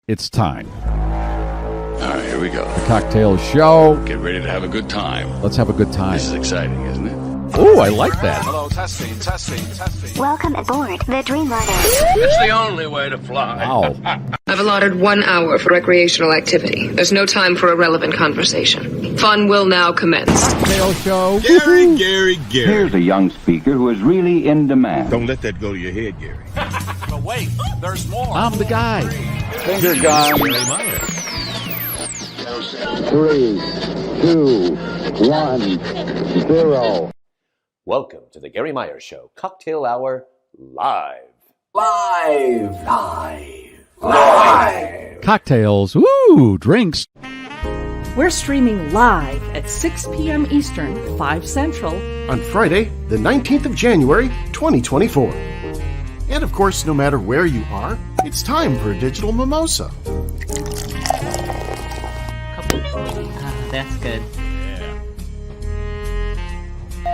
It's time. All right, here we go. The Cocktail Show. Get ready to have a good time. Let's have a good time. This is exciting, isn't it? Oh, I like that. Hello, testing. Welcome aboard the Dreamliner. It's the only way to fly. Wow. I've allotted 1 hour for recreational activity. There's no time for irrelevant conversation. Fun will now commence. Cocktail Show. Gary. Here's a young speaker who is really in demand. Don't let that go to your head, Gary. But wait, there's more. I'm the guy. Finger gun. Meier. 3, 2, 1, 0. Welcome to the Garry Meier Show, Cocktail Hour Live. Cocktails. Ooh, drinks. We're streaming live at 6 p.m. Eastern, 5 Central. On Friday, the 19th of January, 2024. And of course, no matter where you are, it's time for a digital mimosa. That's good.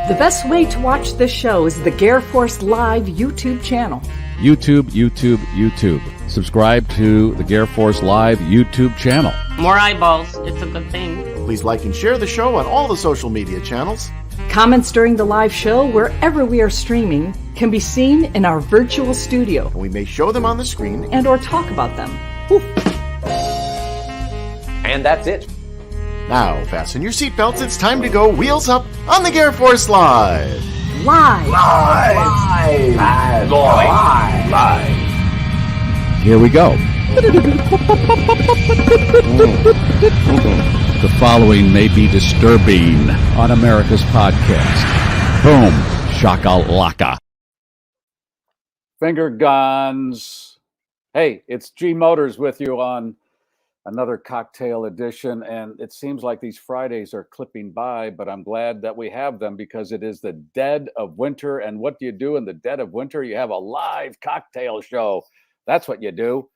The best way to watch this show is the GarrForce Live YouTube channel. YouTube. Subscribe to the GarrForce Live YouTube channel. More eyeballs. It's a good thing. Please like and share the show on all the social media channels. Comments during the live show, wherever we are streaming, can be seen in our virtual studio And we may show them on the screen. and or talk about them. And that's it. Now, fasten your seatbelts. It's time to go wheels up on the GarrForce Live. Live! Here we go. The following may be disturbing on America's podcast. Boom. Shakalaka. Finger guns. Hey, it's G Motors with you on another cocktail edition, and it seems like these Fridays are clipping by, but I'm glad that we have them because it is the dead of winter. And what do you do in the dead of winter? You have a live cocktail show. That's what you do.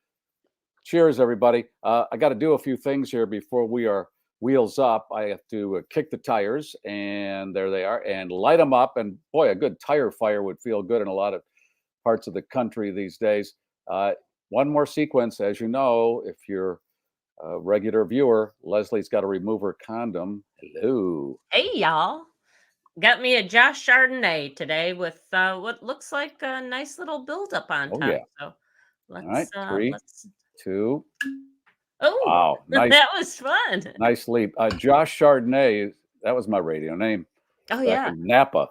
Cheers, everybody. I got to do a few things here before we are wheels up. I have to kick the tires, and there they are, and light them up. And boy, a good tire fire would feel good in a lot of parts of the country these days. One more sequence, as you know, if you're a regular viewer, Leslie's got to remove her condom. Hello. Hey, y'all. Got me a Josh Chardonnay today with what looks like a nice little buildup on top. Yeah. So let's, All right, 3, 2. Oh, Wow, nice. That was fun. Nice leap. Josh Chardonnay, that was my radio name. Oh, back yeah. in Napa.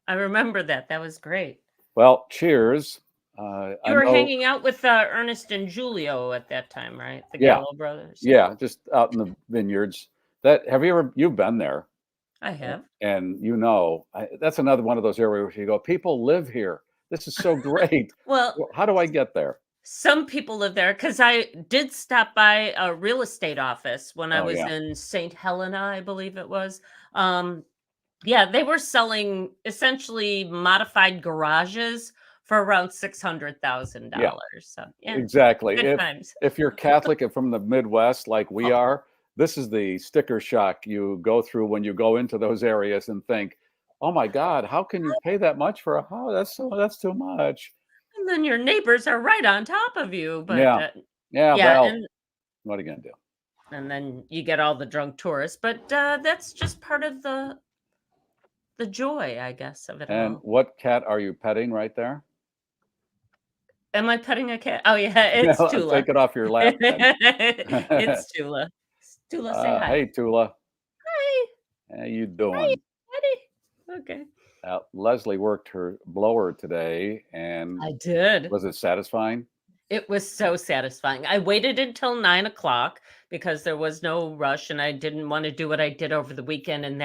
I remember that. That was great. Well, cheers. You were hanging out with Ernest and Julio at that time, right? The Yeah. Gallo brothers. Yeah, just out in the vineyards. You've been there. I have. And that's another one of those areas where you go, people live here. This is so great. Well, How do I get there? some people live there because I did stop by a real estate office when I was in St. Helena, I believe it was. Yeah, they were selling essentially modified garages for around $600,000. Yeah. So yeah, Exactly. good times. If you're Catholic and from the Midwest like we are, this is the sticker shock you go through when you go into those areas and think, oh my God, how can you pay that much for a house? That's too much. And then your neighbors are right on top of you. But Yeah. yeah, Well, and what are you gonna do? then you get all the drunk tourists. But that's just part of the joy, I guess, of it And all. what cat are you petting right there? Am I petting a cat? Oh yeah, it's No, Tula. take it off your lap. then. It's Tula. Tula, say hi. Hey, Tula. Hi. How you doing? Buddy. Okay. Leslie worked her blower today, and I did. was it satisfying? It was so satisfying. I waited until 9 o'clock because there was no rush and I didn't want to do what I did over the weekend. And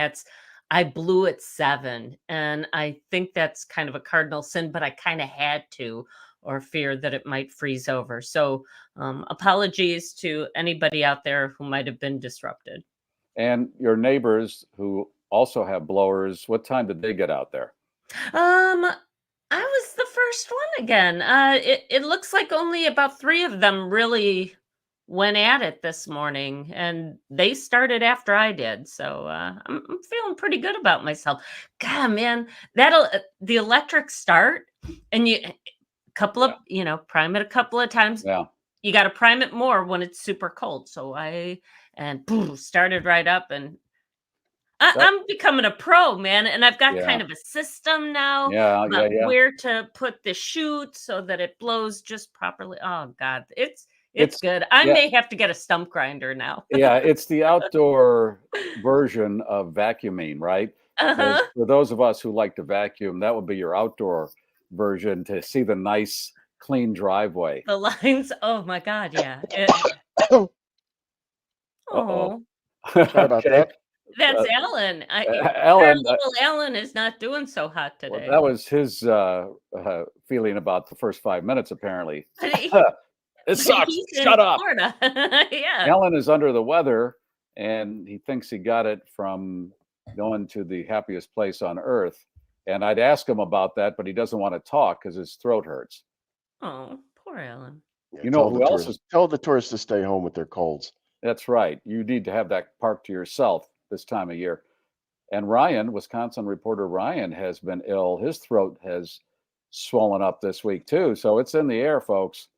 I blew at 7. And I think that's kind of a cardinal sin, but I kind of had to, or fear that it might freeze over. So apologies to anybody out there who might have been disrupted. And your neighbors who also have blowers, what time did they get out there? I was the first one again. It looks like only about 3 of them really went at it this morning, and they started after I did. So I'm feeling pretty good about myself. God, man, the electric start, and you prime it a couple of times. Yeah. you got to prime it more when it's super cold. So boom, started right up, and I'm becoming a pro, man. And I've got kind of a system now about where to put the chute so that it blows just properly. Oh God, it's good. I may have to get a stump grinder now. Yeah, it's the outdoor version of vacuuming, right? For those of us who like to vacuum, that would be your outdoor version, to see the nice, clean driveway. The lines. Oh my God, yeah. Oh, sorry about that. That's Alan. Alan, little Alan is not doing so hot today. Well, that was his feeling about the first 5 minutes, apparently. It sucks. Shut up. Yeah. Alan is under the weather, and he thinks he got it from going to the happiest place on earth. And I'd ask him about that, but he doesn't want to talk because his throat hurts. Oh, poor Alan. Yeah, you know who else is? Tell the tourists to stay home with their colds. That's right. You need to have that park to yourself this time of year. And Ryan, Wisconsin reporter Ryan, has been ill. His throat has swollen up this week too. So it's in the air, folks.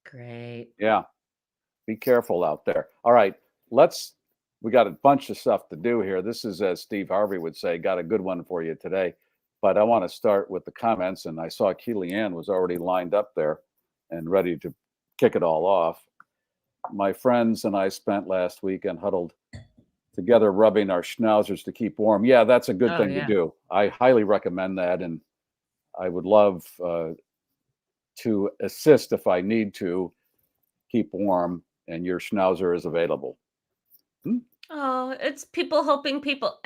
Great. Yeah. Be careful out there. All right. We got a bunch of stuff to do here. This is, as Steve Harvey would say, got a good one for you today. But I want to start with the comments. And I saw Kellyanne was already lined up there and ready to kick it all off. My friends and I spent last weekend huddled together, rubbing our schnauzers to keep warm. Yeah, that's a good thing to do. I highly recommend that. And I would love to assist if I need to keep warm, and your schnauzer is available. Oh, it's people helping people.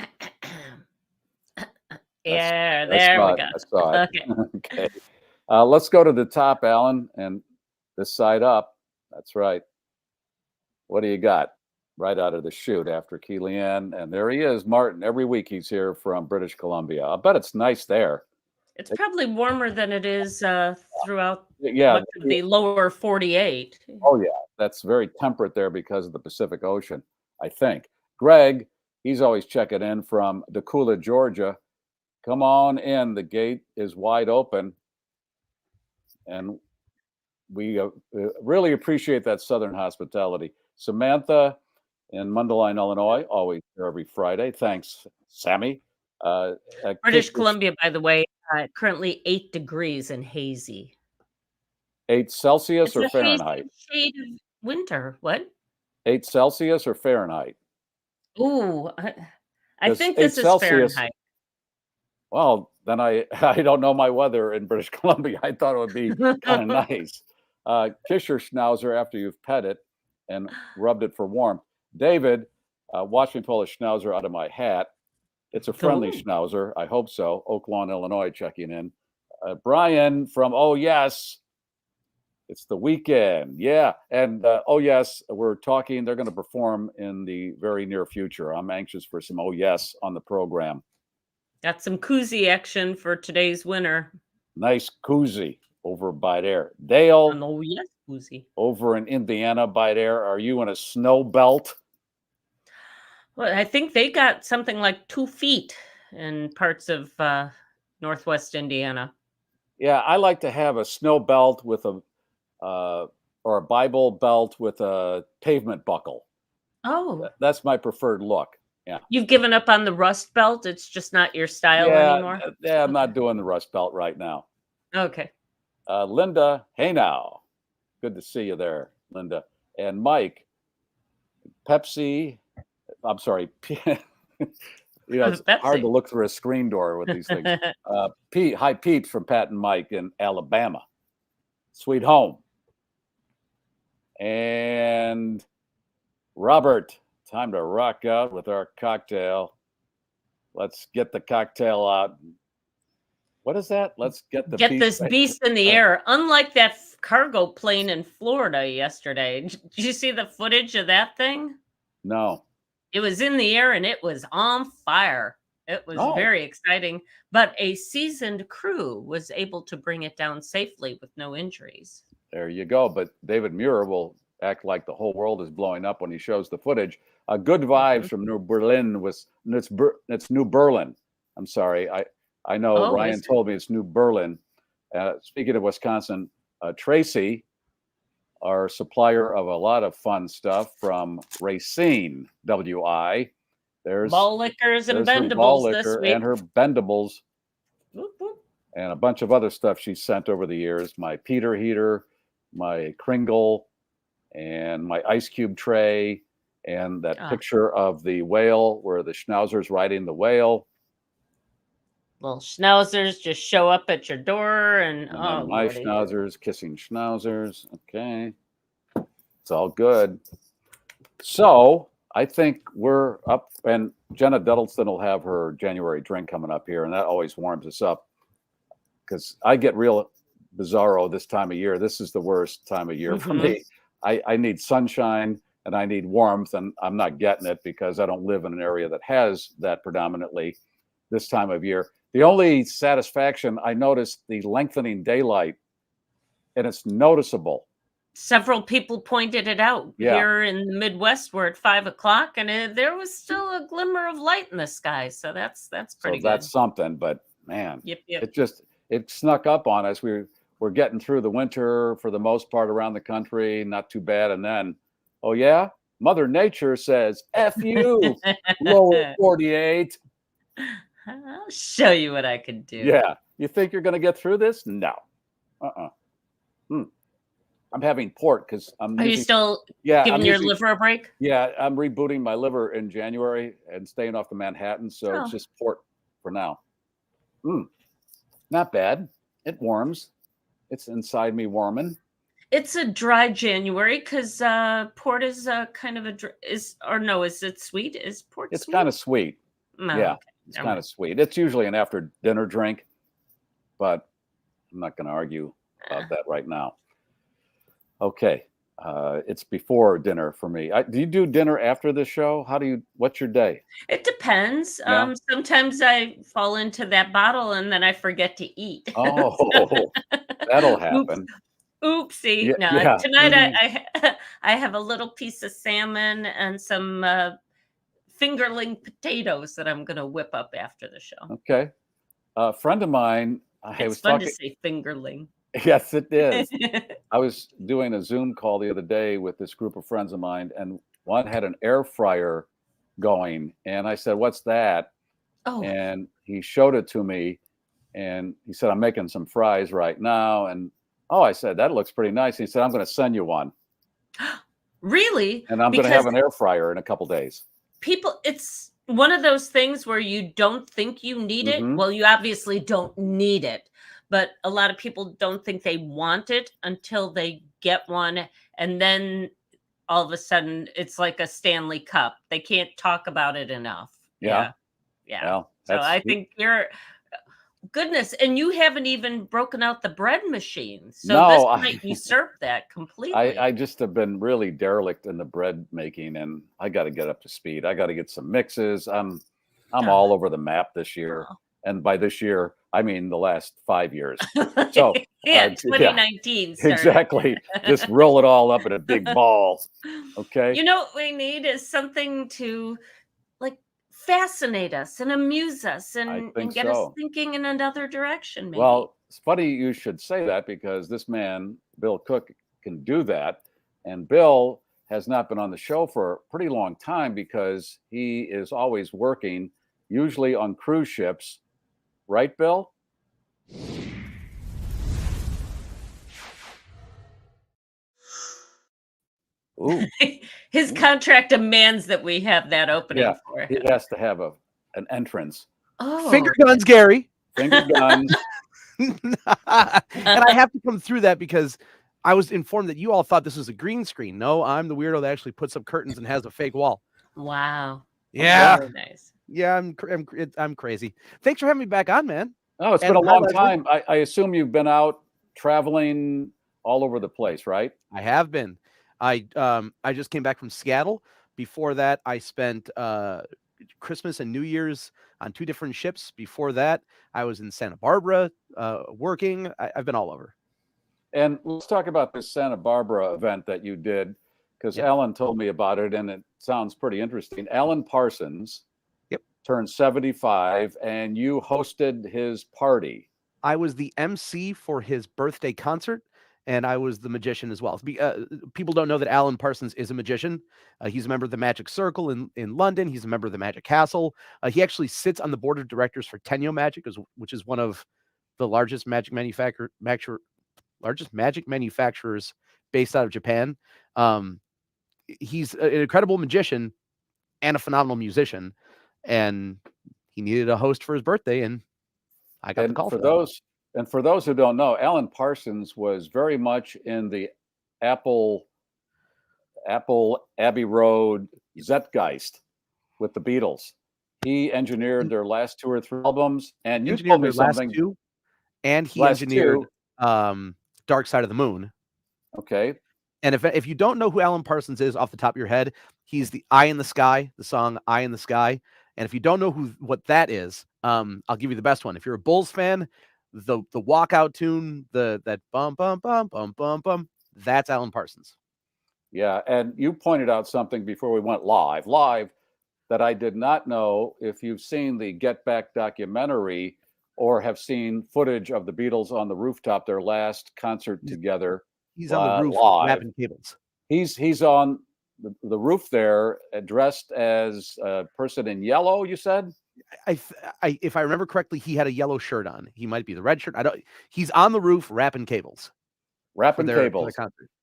Yeah, there we go. I saw it. Okay. Okay. Let's go to the top, Alan, and this side up. That's right. What do you got? Right out of the chute after Kellyanne. And there he is, Martin. Every week he's here from British Columbia. I bet it's nice there. It's probably warmer than it is throughout much of the lower 48. Oh, yeah. That's very temperate there because of the Pacific Ocean, I think. Greg, he's always checking in from Decula, Georgia. Come on in. The gate is wide open. And we really appreciate that Southern hospitality. Samantha in Mundelein, Illinois, always here every Friday. Thanks, Sammy. British Columbia, by the way, currently 8 degrees and hazy. 8 Celsius It's or Fahrenheit? Shade of winter. What? 8 Celsius or Fahrenheit? Ooh, I think this is Fahrenheit. Well, then I don't know my weather in British Columbia. I thought it would be kind of nice. Kiss your schnauzer after you've pet it and rubbed it for warmth. David, watch me pull a schnauzer out of my hat. It's a friendly schnauzer. I hope so. Oak Lawn, Illinois, checking in. Brian from Oh Yes. It's the weekend. Yeah. And Oh Yes, we're talking. They're going to perform in the very near future. I'm anxious for some Oh Yes on the program. Got some koozie action for today's winner. Nice koozie over by there. Dale. Oh yes, koozie. Over in Indiana by there. Are you in a snow belt? Well, I think they got something like 2 feet in parts of Northwest Indiana. Yeah, I like to have a snow belt with or a Bible belt with a pavement buckle. Oh. That's my preferred look. Yeah. You've given up on the rust belt? It's just not your style anymore? Yeah, I'm not doing the rust belt right now. Okay. Linda, hey now. Good to see you there, Linda. And Mike, Pepsi. I'm sorry. It's hard to look through a screen door with these things. Pete, hi, Pete from Pat and Mike in Alabama. Sweet home. And Robert, time to rock out with our cocktail. Let's get the cocktail out. What is that? Let's get this beast in the air. Unlike that cargo plane in Florida yesterday. Did you see the footage of that thing? No. It was in the air and it was on fire. It was very exciting. But a seasoned crew was able to bring it down safely with no injuries. There you go. But David Muir will act like the whole world is blowing up when he shows the footage. Good vibes from New Berlin. It's New Berlin. I'm sorry. I know Ryan told me it's New Berlin. Speaking of Wisconsin, Tracy, our supplier of a lot of fun stuff from Racine, WI. There's ball liquors and her ball bendables this liquor week. and her bendables. Whoop, whoop. And a bunch of other stuff she's sent over the years. My Peter heater, my Kringle, and my ice cube tray, and that picture of the whale where the schnauzer's riding the whale. Little schnauzers just show up at your door, and then oh, my Lordy. schnauzers kissing schnauzers. Okay, it's all good. So I think we're up, and Jenna Duddleston will have her January drink coming up here, and that always warms us up because I get real bizarro this time of year. This is the worst time of year for me. I need sunshine and I need warmth, and I'm not getting it because I don't live in an area that has that predominantly this time of year. The only satisfaction, I noticed the lengthening daylight, and it's noticeable. Several people pointed it out here in the Midwest. We're at 5 o'clock, and there was still a glimmer of light in the sky. So that's pretty good. That's something. But man, Yep. it snuck up on us. We're getting through the winter for the most part around the country, not too bad. And then, oh yeah, Mother Nature says, "F you, lower 48." I'll show you what I can do. Yeah, you think you're going to get through this? No. I'm having port because I'm. Are you still giving your liver a break? Yeah, I'm rebooting my liver in January and staying off the Manhattan, so it's just port for now. Not bad. It warms. It's inside me warming. It's a dry January because port is kind of is it sweet? Is port? It's sweet? kind of sweet. No, yeah, okay. it's kind of sweet. It's usually an after dinner drink, but I'm not going to argue about that right now. Okay, it's before dinner for me. Do you do dinner after the show? What's your day? It depends. Yeah. Sometimes I fall into that bottle and then I forget to eat. Oh, that'll happen. Oopsie. Yeah, No, yeah. tonight I have a little piece of salmon and some fingerling potatoes that I'm going to whip up after the show. Okay. A friend of mine, It's fun to say fingerling. Yes, it is. I was doing a Zoom call the other day with this group of friends of mine, and one had an air fryer going. And I said, "What's that?" Oh. And he showed it to me, and he said, "I'm making some fries right now." And I said, "That looks pretty nice." He said, "I'm going to send you one." Really? And I'm going to have an air fryer in a couple days. It's one of those things where you don't think you need it. Well, you obviously don't need it. But a lot of people don't think they want it until they get one. And then all of a sudden, it's like a Stanley Cup. They can't talk about it enough. Yeah. Well, so I think goodness. And you haven't even broken out the bread machine. So this might usurp that completely. I just have been really derelict in the bread making, and I got to get up to speed. I got to get some mixes. I'm all over the map this year. And by this year, I mean the last 5 years. So 2019. Yeah, exactly. Just roll it all up in a big ball. Okay. You know what we need is something to fascinate us and amuse us and get us thinking in another direction. Maybe. Well, it's funny you should say that because this man, Bill Cook, can do that. And Bill has not been on the show for a pretty long time because he is always working, usually on cruise ships. Right, Bill? Ooh. His contract demands that we have that opening for him. He has to have an entrance. Oh. Finger guns, Gary. Finger guns. And I have to come through that because I was informed that you all thought this was a green screen. No, I'm the weirdo that actually puts up curtains and has a fake wall. Wow. Yeah. Very nice. Yeah, I'm crazy. Thanks for having me back on, man. Oh, it's been a long time. I assume you've been out traveling all over the place, right? I have been. I just came back from Seattle. Before that, I spent Christmas and New Year's on 2 different ships. Before that, I was in Santa Barbara working. I've been all over. And let's talk about this Santa Barbara event that you did, because Alan told me about it, and it sounds pretty interesting. Alan Parsons turned 75, and you hosted his party. I was the MC for his birthday concert, and I was the magician as well. People don't know that Alan Parsons is a magician. He's a member of the Magic Circle in London. He's a member of the Magic Castle. He actually sits on the board of directors for Tenyo Magic, which is one of the largest magic manufacturers based out of Japan. He's an incredible magician and a phenomenal musician, and he needed a host for his birthday, and I got the call for those. And for those who don't know, Alan Parsons was very much in the Apple Abbey Road zeitgeist with the Beatles. He engineered their last 2 or 3 albums, and you told me something. And he engineered Dark Side of the Moon. Okay. And if you don't know who Alan Parsons is off the top of your head, he's the Eye in the Sky, the song Eye in the Sky. And if you don't know what that is, I'll give you the best one. If you're a Bulls fan, the walkout tune, that bum bum bum bum bum bum, that's Alan Parsons. Yeah, and you pointed out something before we went live that I did not know. If you've seen the Get Back documentary or have seen footage of the Beatles on the rooftop, their last concert together. He's on the roof live. wrapping cables. He's on the roof there, dressed as a person in yellow, you said? If I remember correctly, he had a yellow shirt on. He might be the red shirt. He's on the roof wrapping cables. Wrapping cables.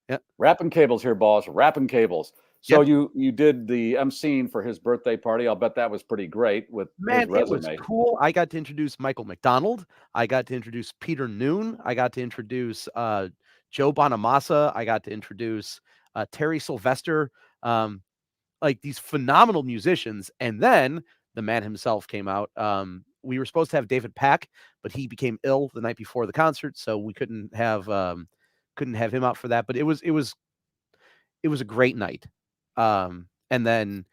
Yeah. Wrapping cables here, boss. Wrapping cables. So you did the emceeing for his birthday party. I'll bet that was pretty great with his resume. It was cool. I got to introduce Michael McDonald. I got to introduce Peter Noon. I got to introduce Joe Bonamassa. I got to introduce Terry Sylvester. Like these phenomenal musicians. And then the man himself came out. We were supposed to have David Pack, but he became ill the night before the concert, so we couldn't have him out for that. But it was a great night. And then,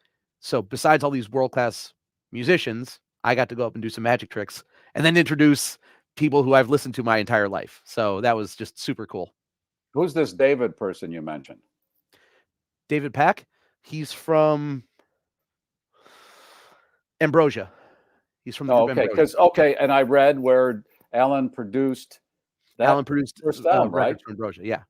so besides all these world-class musicians, I got to go up and do some magic tricks and then introduce people who I've listened to my entire life. So that was just super cool. Who's this David person you mentioned? David Pack. He's from Ambrosia. He's from the okay. And I read where Alan produced first album, right? Ambrosia. Yeah.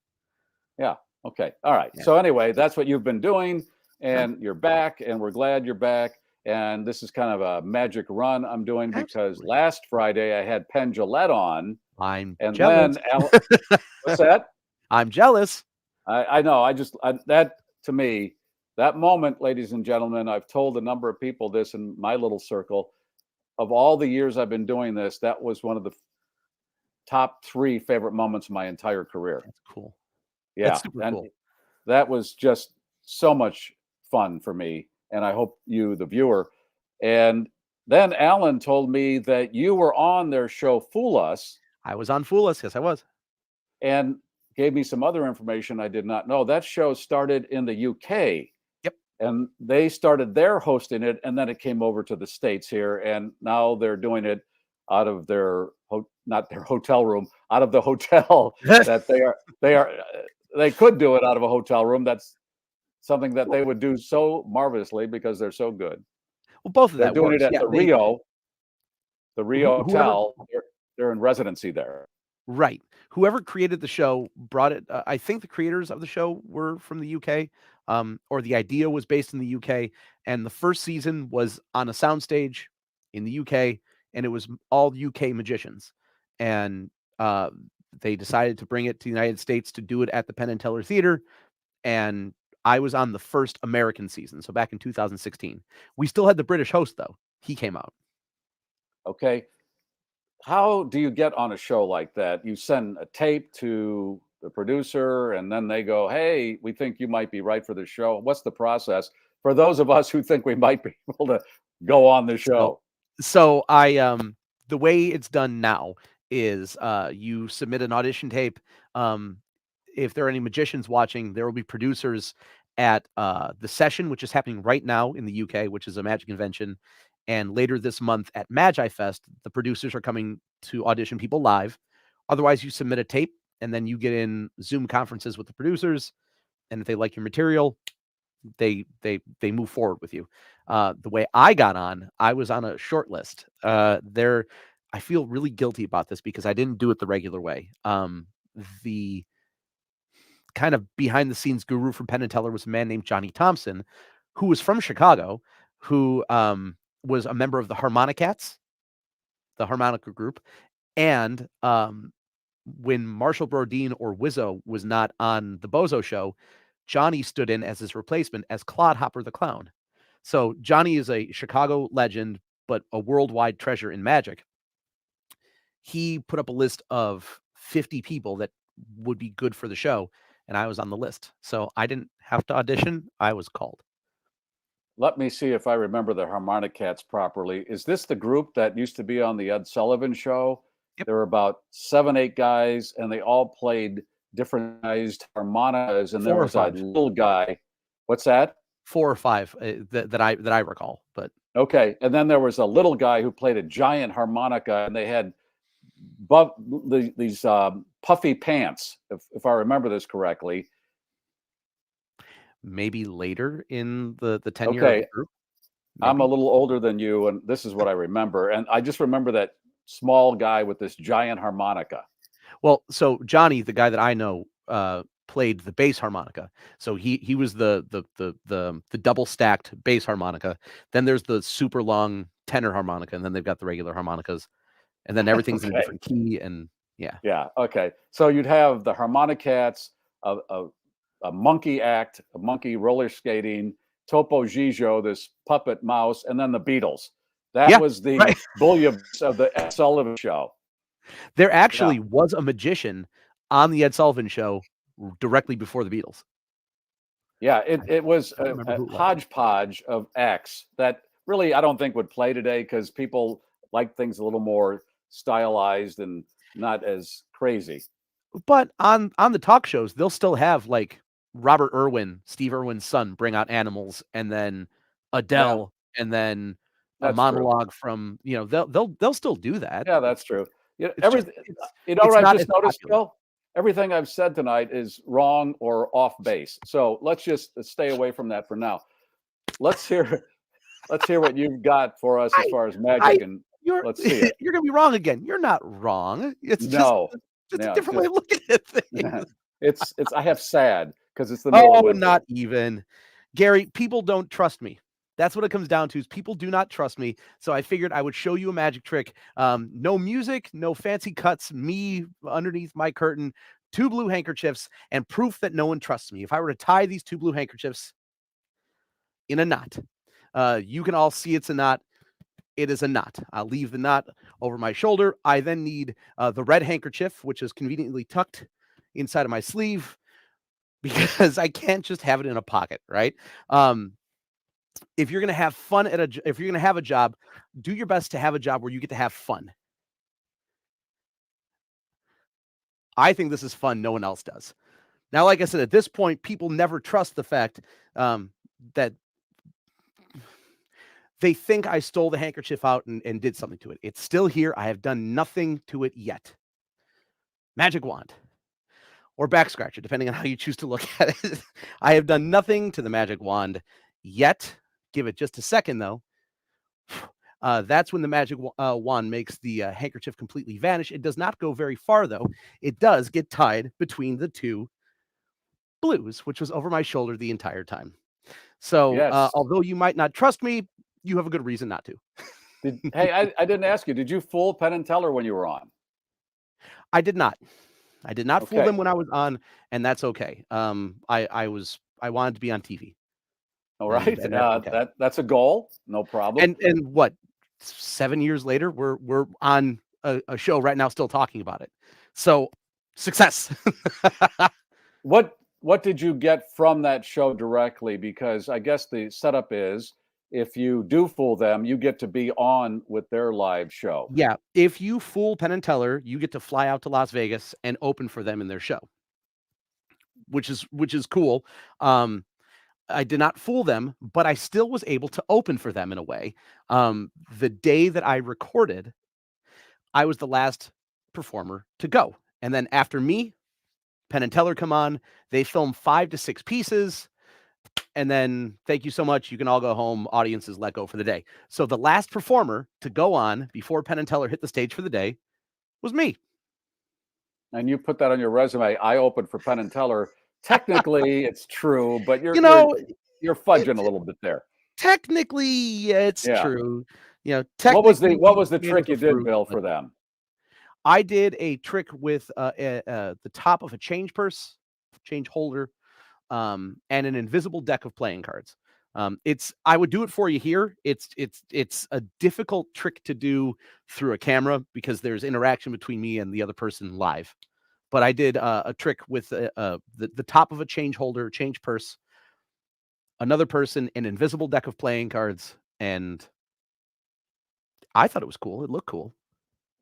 Yeah. Okay. All right. Yeah. So anyway, that's what you've been doing, and you're back, and we're glad you're back. And this is kind of a magic run I'm doing because last Friday I had Penn Jillette on. I'm jealous. Then what's that? I'm jealous. I know. That to me, that moment, ladies and gentlemen, I've told a number of people this in my little circle. Of all the years I've been doing this, that was one of the top 3 favorite moments of my entire career. That's cool. Yeah, that's super cool. That was just so much fun for me, and I hope you, the viewer. And then Alan told me that you were on their show Fool Us. I was on Fool Us. Yes, I was. And gave me some other information I did not know. That show started in the UK. Yep. And they started their hosting it, and then it came over to the States here, and now they're doing it out of their not their hotel room, out of the hotel that they could do it out of a hotel room. That's something that they would do so marvelously because they're so good. Well, both of they're that doing works. it at the Rio Hotel. They're in residency there. Right. Whoever created the show brought it. I think the creators of the show were from the UK, or the idea was based in the UK. And the first season was on a soundstage in the UK, and it was all UK magicians. And they decided to bring it to the United States to do it at the Penn and Teller Theater. And I was on the first American season, so back in 2016. We still had the British host, though. He came out. Okay. How do you get on a show like that? You send a tape to the producer, and then they go, hey, we think you might be right for the show. What's the process for those of us who think we might be able to go on the show? So I, the way it's done now is you submit an audition tape. If there are any magicians watching, there will be producers at the session, which is happening right now in the UK, which is a magic convention. And later this month at Magi Fest, the producers are coming to audition people live. Otherwise, you submit a tape, and then you get in Zoom conferences with the producers. And if they like your material, they move forward with you. The way I got on, I was on a short list. I feel really guilty about this because I didn't do it the regular way. The kind of behind the scenes guru for Penn and Teller was a man named Johnny Thompson, who was from Chicago, who was a member of the Harmonicats, the harmonica group. And when Marshall Brodeen or Wizzo was not on the Bozo Show, Johnny stood in as his replacement as Clodhopper the Clown. So Johnny is a Chicago legend, but a worldwide treasure in magic. He put up a list of 50 people that would be good for the show, and I was on the list. So I didn't have to audition. I was called. Let me see if I remember the Harmonicats properly. Is this the group that used to be on the Ed Sullivan Show? Yep. There were about 7, 8 guys, and they all played different sized harmonicas, and there was a little guy. What's that? 4 or 5 that I recall. But okay, and then there was a little guy who played a giant harmonica, and they had these puffy pants, if I remember this correctly. Maybe later in the tenure okay. of the group. Maybe. I'm a little older than you, and this is what I remember. And I just remember that small guy with this giant harmonica. Well, so Johnny, the guy that I know, played the bass harmonica. So he was the double stacked bass harmonica. Then there's the super long tenor harmonica, and then they've got the regular harmonicas, and then everything's in a different key. And yeah. Okay. So you'd have the Harmonicats, a monkey act, a monkey roller skating, Topo Gigio, this puppet mouse, and then the Beatles. That was the bouillabaisse of the Ed Sullivan Show. There actually was a magician on the Ed Sullivan Show directly before the Beatles. Yeah, it was a hodgepodge of acts that really I don't think would play today because people like things a little more stylized and not as crazy. But on the talk shows, they'll still have like Robert Irwin, Steve Irwin's son, bring out animals, and then Adele, and then a monologue from they'll still do that. Yeah, that's true. You know what I just noticed, Bill? Everything I've said tonight is wrong or off base. So let's just stay away from that for now. Let's hear what you've got for us as far as magic, let's see it. You're gonna be wrong again. You're not wrong. It's just a different way of looking at things. It's I have sad because it's the middle of winter. Not even. Garry, people don't trust me. That's what it comes down to, is people do not trust me. So I figured I would show you a magic trick. No music, no fancy cuts, me underneath my curtain, 2 blue handkerchiefs, and proof that no one trusts me. If I were to tie these 2 blue handkerchiefs in a knot, you can all see it's a knot. It is a knot. I'll leave the knot over my shoulder. I then need the red handkerchief, which is conveniently tucked inside of my sleeve, because I can't just have it in a pocket, right? If you're going to have fun if you're going to have a job, do your best to have a job where you get to have fun. I think this is fun. No one else does. Now, like I said, at this point, people never trust the fact that they think I stole the handkerchief out and did something to it. It's still here. I have done nothing to it yet. Magic wand. Or back scratcher, depending on how you choose to look at it. I have done nothing to the magic wand yet. Give it just a second, though. That's when the magic wand makes the handkerchief completely vanish. It does not go very far, though. It does get tied between the 2 blues, which was over my shoulder the entire time. So although you might not trust me, you have a good reason not to. Hey, I didn't ask you. Did you fool Penn and Teller when you were on? I did not. I did not fool them when I was on, and that's okay. I wanted to be on TV. All right, that's a goal, no problem. And what, 7 years later, we're on a show right now, still talking about it. So success. What did you get from that show directly? Because I guess the setup is, if you do fool them, you get to be on with their live show. Yeah, if you fool Penn and Teller, you get to fly out to Las Vegas and open for them in their show, which is cool. I did not fool them, but I still was able to open for them in a way. The day that I recorded, I was the last performer to go. And then after me, Penn and Teller come on. They film 5 to 6 pieces. And then, thank you so much. You can all go home. Audiences let go for the day. So the last performer to go on before Penn and Teller hit the stage for the day was me. And you put that on your resume. I opened for Penn and Teller technically it's true, but you're fudging a little bit there. Technically, it's true. What was the technically, trick you did, fruit, Bill, but for them? I did a trick with the top of a change purse, change holder, and an invisible deck of playing cards. I would do it for you here. It's a difficult trick to do through a camera because there's interaction between me and the other person live. But I did a trick with the top of a change holder, change purse, another person, an invisible deck of playing cards, and I thought it was cool. It looked cool.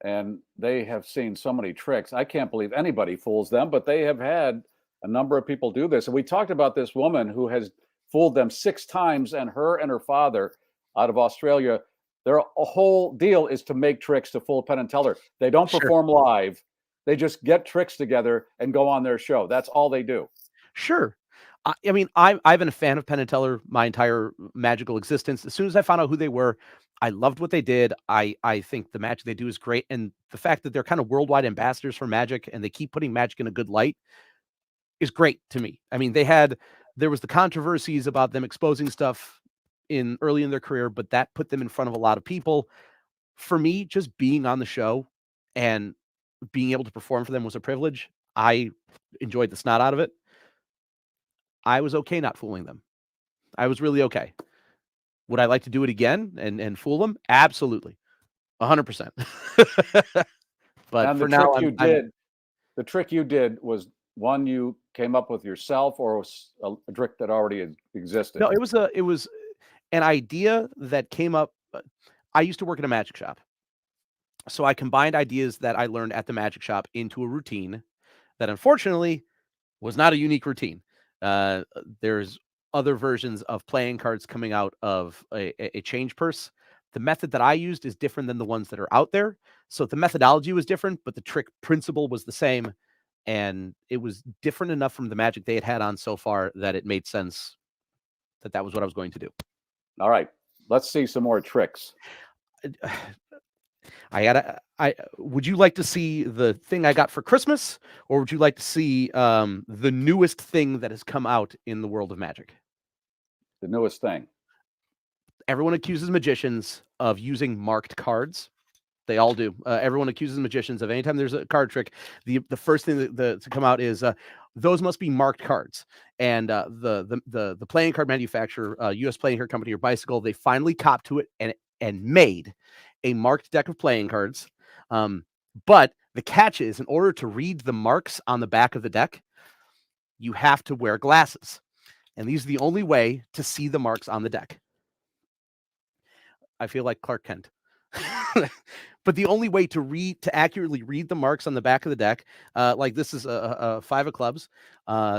And they have seen so many tricks. I can't believe anybody fools them, but they have had a number of people do this. And we talked about this woman who has fooled them 6 times, and her father out of Australia, their whole deal is to make tricks to fool Penn and Teller. They don't perform live. They just get tricks together and go on their show. That's all they do. Sure. I mean, I've been a fan of Penn and Teller my entire magical existence. As soon as I found out who they were, I loved what they did. I think the magic they do is great. And the fact that they're kind of worldwide ambassadors for magic and they keep putting magic in a good light is great to me. I mean, there was the controversies about them exposing stuff early in their career, but that put them in front of a lot of people. For me, just being on the show and being able to perform for them was a privilege. I enjoyed the snot out of it. I was okay not fooling them. I was really okay. Would I like to do it again and fool them? Absolutely. 100%. But and for now, the trick you did was one you came up with yourself, or was a trick that already existed? No, it was an idea that came up. I used to work in a magic shop. So I combined ideas that I learned at the magic shop into a routine that unfortunately was not a unique routine. There's other versions of playing cards coming out of a change purse. The method that I used is different than the ones that are out there. So the methodology was different, but the trick principle was the same. And it was different enough from the magic they had on so far that it made sense that was what I was going to do. All right. Let's see some more tricks. Would you like to see the thing I got for Christmas, or would you like to see the newest thing that has come out in the world of magic? The newest thing. Everyone accuses magicians of using marked cards. They all do. Everyone accuses magicians of anytime there's a card trick, the first thing to come out is those must be marked cards. And the playing card manufacturer, U.S. Playing Card Company or Bicycle, they finally copped to it and made a marked deck of playing cards. But the catch is, in order to read the marks on the back of the deck, you have to wear glasses. And these are the only way to see the marks on the deck. I feel like Clark Kent. But the only way to accurately read the marks on the back of the deck, like this is a 5 of clubs,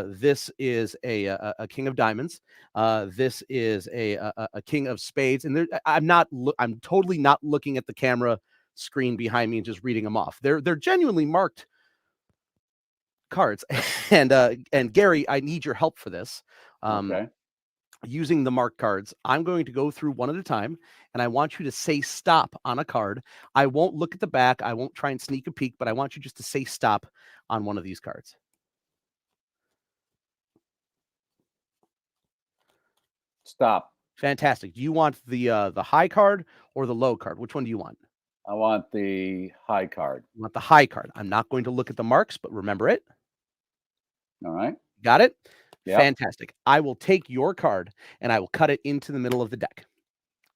this is a king of diamonds, this is a king of spades, and I'm totally not looking at the camera screen behind me and just reading them off. They're genuinely marked cards, and Gary, I need your help for this. Okay. Using the marked cards, I'm going to go through one at a time, and I want you to say stop on a card. I won't look at the back. I won't try and sneak a peek, but I want you just to say stop on one of these cards. Stop. Fantastic. Do you want the high card or the low card? Which one do you want? I want the high card. I want the high card. I'm not going to look at the marks, but remember it. All right. Got it? Yep. Fantastic. I will take your card and I will cut it into the middle of the deck.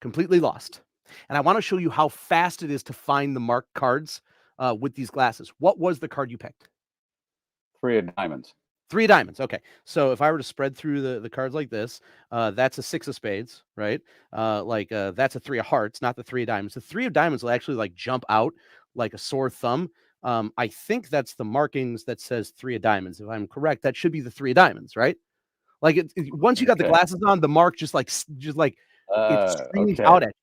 Completely lost. And I want to show you how fast it is to find the marked cards with these glasses. What was the card you picked? 3 of diamonds. 3 of diamonds. Okay. So if I were to spread through the cards like this, that's a 6 of spades, right? That's a 3 of hearts, not the 3 of diamonds. The 3 of diamonds will actually jump out like a sore thumb. I think that's the markings that says 3 of diamonds. If I'm correct, that should be the 3 of diamonds, right? Once you got the glasses on, the mark just it's screaming out at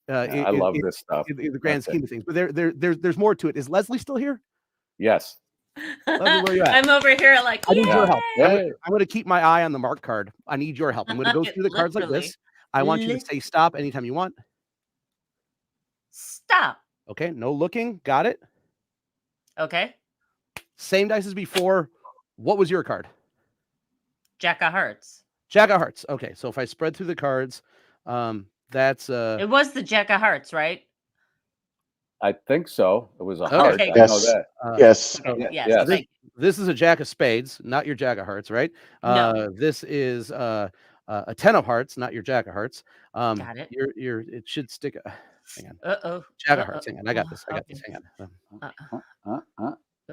you. I love this stuff. In the grand scheme of things, but there's more to it. Is Leslie still here? Yes. Leslie, where are you at? I'm over here I need your help. I'm going to keep my eye on the marked card. I need your help. I'm going to go through the cards like this. I want you to say stop anytime you want. Stop. Okay. No looking. Got it. Okay. Same dice as before. What was your card? Jack of Hearts. Jack of Hearts. Okay, so if I spread through the cards, that's It was the Jack of Hearts, right? I think so. It was a Okay. heart. Okay, I know Yes. that. Yes. Okay, Yeah, yes, thank This is a Jack of Spades, not your Jack of Hearts, right? No. This is a 10 of Hearts, not your Jack of Hearts. Got it. It should stick. Hang on. Uh-oh. Jack of Hearts. Hang on. I got this. Okay. Hang on.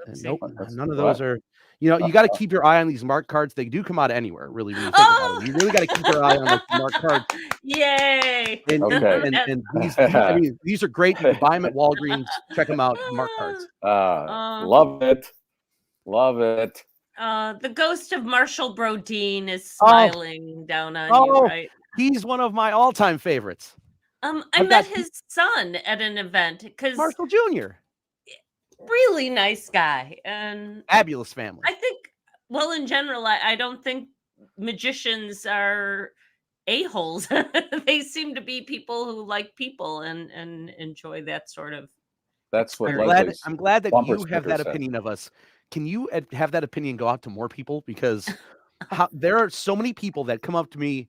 Oopsie. Nope. That's None of what? those are. You got to keep your eye on these marked cards. They do come out of anywhere, really, when you think about it. You really got to keep your eye on the marked cards. Yay! And, Okay. and these are great. You can buy them at Walgreens. Check them out. Marked cards. Love it. Love it. The ghost of Marshall Brodeen is smiling down on you, right? He's one of my all-time favorites. I met his son at an event because Marshall Jr. Really nice guy, and fabulous family. I think, well, in general, I don't think magicians are a-holes. They seem to be people who like people and enjoy that sort of. That's what I'm glad that you have that opinion of us. Can you have that opinion go out to more people? Because there are so many people that come up to me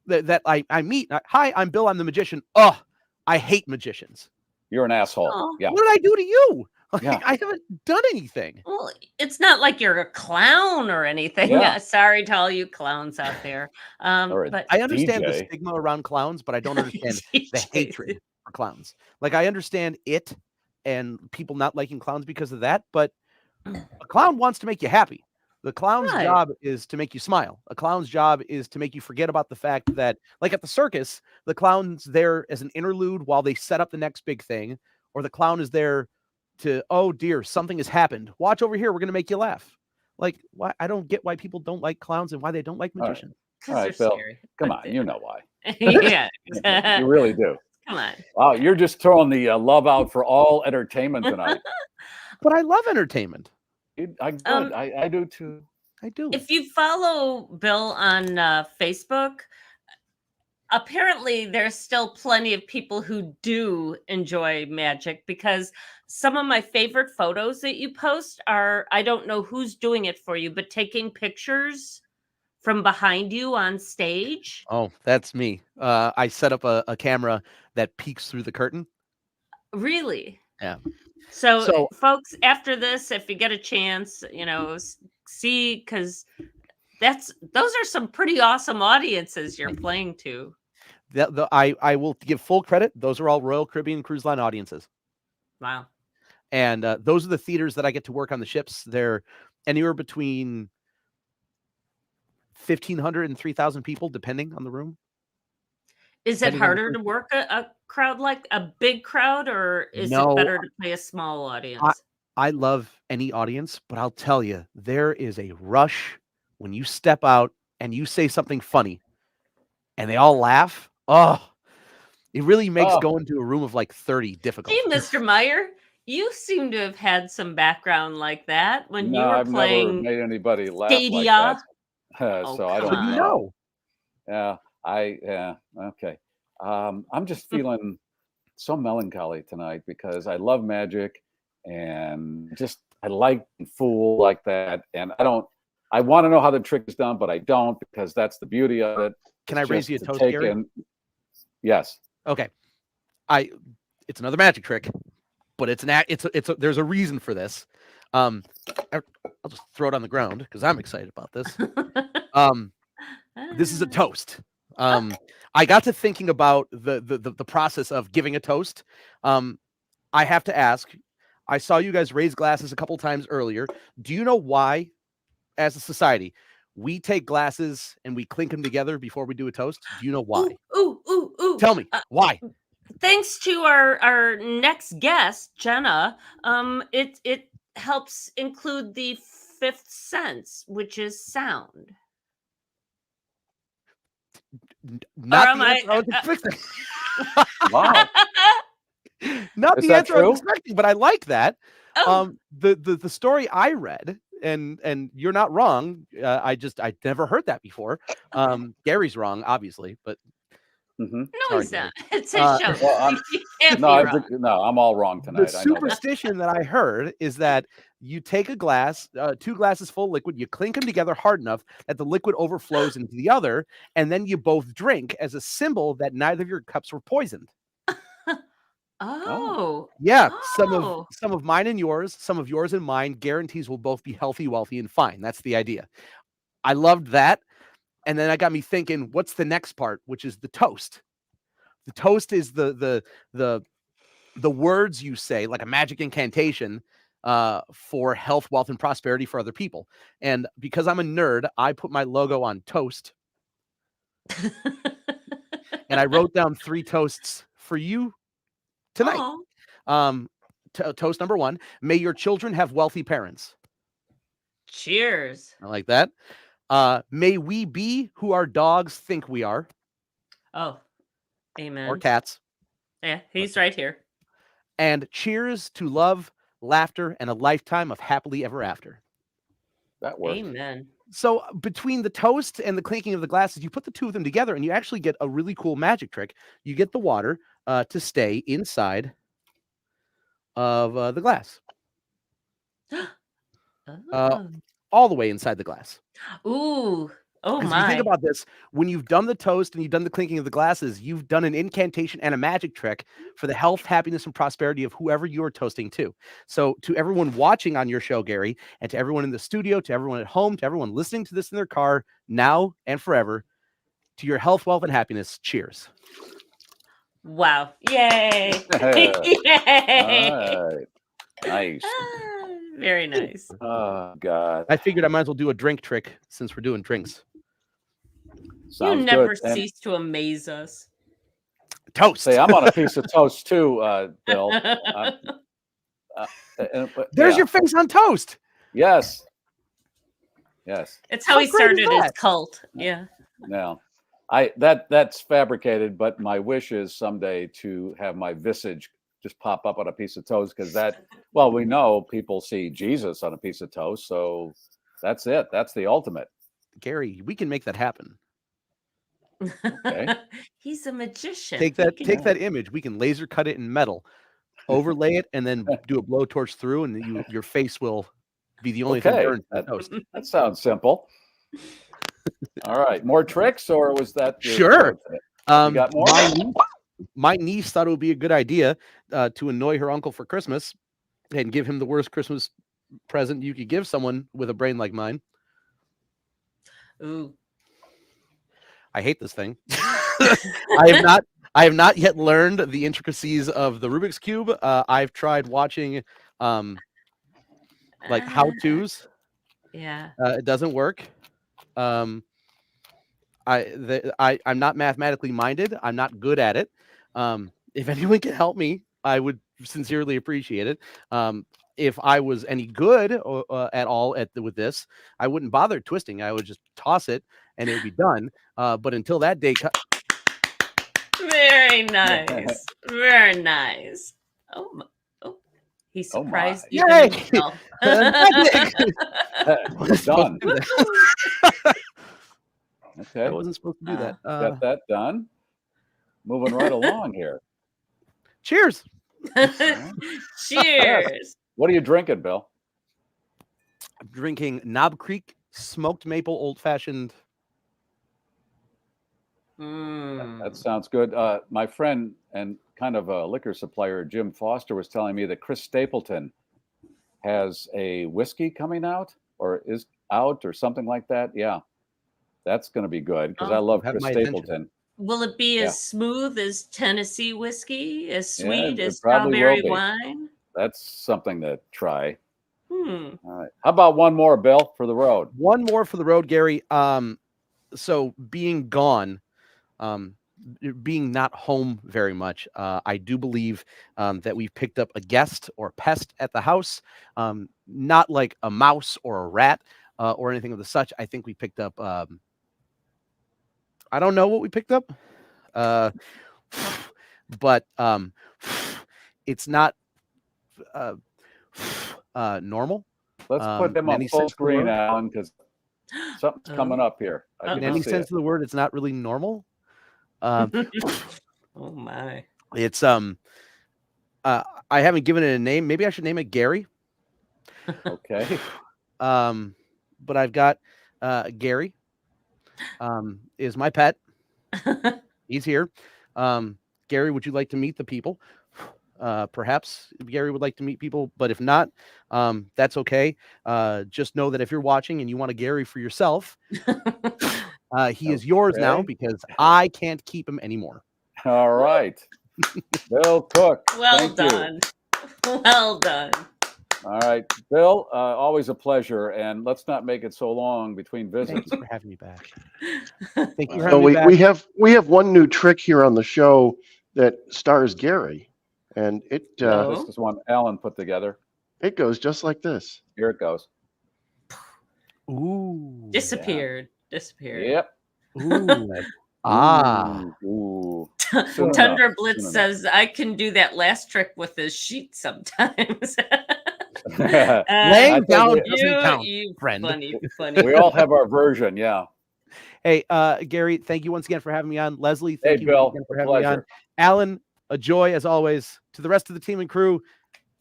that I meet. Hi, I'm Bill. I'm the magician. Oh, I hate magicians. You're an asshole. Oh. Yeah. What did I do to you? Yeah. I haven't done anything. Well, it's not like you're a clown or anything. Yeah. Sorry to all you clowns out there. But I understand the DJ. stigma around clowns, but I don't understand the hatred for clowns. Like, I understand it and people not liking clowns because of that, but a clown wants to make you happy. The clown's job is to make you smile. A clown's job is to make you forget about the fact that, like at the circus, the clown's there as an interlude while they set up the next big thing, or the clown is there to, oh dear, something has happened. Watch over here. We're going to make you laugh. Like, why? I don't get why people don't like clowns and why they don't like magicians. All right, Bill. Scary. Come on. You know why. Yeah. You really do. Come on. Wow. You're just throwing the love out for all entertainment tonight. But I love entertainment. I do too. I do. If you follow Bill on Facebook, apparently there's still plenty of people who do enjoy magic, because some of my favorite photos that you post are, I don't know who's doing it for you, but taking pictures from behind you on stage. Oh, that's me. I set up a camera that peeks through the curtain. Really? Yeah. So folks, after this, if you get a chance, see, because those are some pretty awesome audiences you're playing to. I will give full credit. Those are all Royal Caribbean Cruise Line audiences. Wow. And those are the theaters that I get to work on the ships. They're anywhere between 1,500 and 3,000 people, depending on the room. Is it harder to work a crowd, like a big crowd, or is it better to play a small audience? I love any audience, but I'll tell you, there is a rush when you step out and you say something funny and they all laugh. Oh, it really makes going to a room of like 30 difficult. Hey, Mr. Meier, you seem to have had some background like that when you were I've playing never made anybody laugh Stadia. Like that. So I don't know. Yeah, okay. I'm just feeling so melancholy tonight because I love magic and just I like fool like that, and I want to know how the trick is done, but I don't, because that's the beauty of it. Can I raise you a toast, Garry? Yes. Okay. It's another magic trick, but there's a reason for this. I'll just throw it on the ground because I'm excited about this. This is a toast. I got to thinking about the process of giving a toast. I have to ask, I saw you guys raise glasses a couple times earlier. Do you know why, as a society, we take glasses and we clink them together before we do a toast? Do you know why? Ooh. Tell me, why? Thanks to our next guest, Jenna, it helps include the fifth sense, which is sound. Not the answer I was expecting. Wow. Not the answer I was expecting, but I like that. Oh. The story I read, and you're not wrong. I never heard that before. Gary's wrong, obviously, but Mm-hmm. No, Sorry, he's not. Gary. It's a show. Well, You can't no, be wrong. no, I'm all wrong The tonight. I know that. superstition that I heard is that you take a glass, 2 glasses full of liquid, you clink them together hard enough that the liquid overflows into the other, and then you both drink as a symbol that neither of your cups were poisoned. Oh. Yeah, Oh. some of mine and yours, some of yours and mine guarantees will both be healthy, wealthy, and fine. That's the idea. I loved that. And then that got me thinking, what's the next part, which is the toast. The toast is the words you say, like a magic incantation, for health, wealth, and prosperity for other people. And because I'm a nerd, I put my logo on toast. And I wrote down 3 toasts for you tonight. Toast number 1, may your children have wealthy parents. Cheers. I like that. May we be who our dogs think we are. Oh, amen. Or cats. Yeah, he's right here. And cheers to love, laughter, and a lifetime of happily ever after. That works. Amen. So between the toast and the clinking of the glasses, you put the 2 of them together and you actually get a really cool magic trick. You get the water to stay inside of the glass. All the way inside the glass. Ooh. Oh, As my. you think about this, when you've done the toast and you've done the clinking of the glasses, you've done an incantation and a magic trick for the health, happiness, and prosperity of whoever you are toasting to. So to everyone watching on your show, Garry, and to everyone in the studio, to everyone at home, to everyone listening to this in their car, now and forever, to your health, wealth, and happiness, cheers. Wow. Yay. Yay. All right. Nice. Very nice. Oh, God. I figured I might as well do a drink trick since we're doing drinks. Sounds you never good. And cease to amaze us. Toast. say, I'm on a piece of toast too, Bill. There's your face on toast. Yes. Yes. It's how he great is started his that? cult. Yeah. No. That's fabricated, but my wish is someday to have my visage just pop up on a piece of toast, because well, we know people see Jesus on a piece of toast, so that's it. That's the ultimate. Garry, we can make that happen. Okay. He's a magician. Take that image. We can laser cut it in metal, overlay it, and then do a blowtorch through, and your face will be the only thing burned to the toast. That sounds simple. All right, more tricks, or was that sure? You got more? My niece thought it would be a good idea to annoy her uncle for Christmas and give him the worst Christmas present you could give someone with a brain like mine. Ooh. I hate this thing. I have not yet learned the intricacies of the Rubik's Cube. I've tried watching like how-tos. Yeah. It doesn't work. I'm not mathematically minded. I'm not good at it. If anyone can help me, I would sincerely appreciate it. If I was any good at all with this, I wouldn't bother twisting. I would just toss it and it would be done. But until that day, very nice, very nice. Oh, he's surprised you did himself. Done. Okay, I wasn't supposed to do that. Got that done. Moving right along here. Cheers. Cheers. What are you drinking, Bill? I'm drinking Knob Creek smoked maple old fashioned. That sounds good. My friend and kind of a liquor supplier, Jim Foster, was telling me that Chris Stapleton has a whiskey coming out, or is out, or something like that. Yeah, that's going to be good, because I love Chris Stapleton. Will it be as smooth as Tennessee whiskey, as sweet as probably strawberry will be. wine? That's something to try. All right. How about one more, Bill, for the road? One more for the road, Garry. So being gone, being not home very much, I do believe that we've picked up a guest or pest at the house. Not like a mouse or a rat or anything of the such. I think we picked up. I don't know what we picked up, but it's not normal. Let's put them on full screen, Alan, because something's coming up here. In any sense of the word, it's not really normal. Oh my. It's I haven't given it a name. Maybe I should name it Garry. Okay. But I've got Garry is my pet. He's here. Garry, would you like to meet the people? Perhaps Garry would like to meet people, but if not, that's okay. Just know that if you're watching and you want a Garry for yourself, he is yours now because I can't keep him anymore. All right. Bill Cook. Well done. Well done. All right, Bill, always a pleasure, and let's not make it so long between visits. Thank you for having me back. Thank you for So having me back. we have one new trick here on the show that stars Garry, and it this is one Alan put together. It goes just like this. Here it goes. Ooh. Disappeared. Disappeared. Yep. Ooh. Ah. Ooh. Thunder Blitz says I can do that last trick with his sheet sometimes. Laying down doesn't count, you friend. Funny. We all have our version, yeah. Hey, Garry, thank you once again for having me on. Leslie, thank you Bill, again for a having me on. pleasure. Alan, a joy as always. To the rest of the team and crew,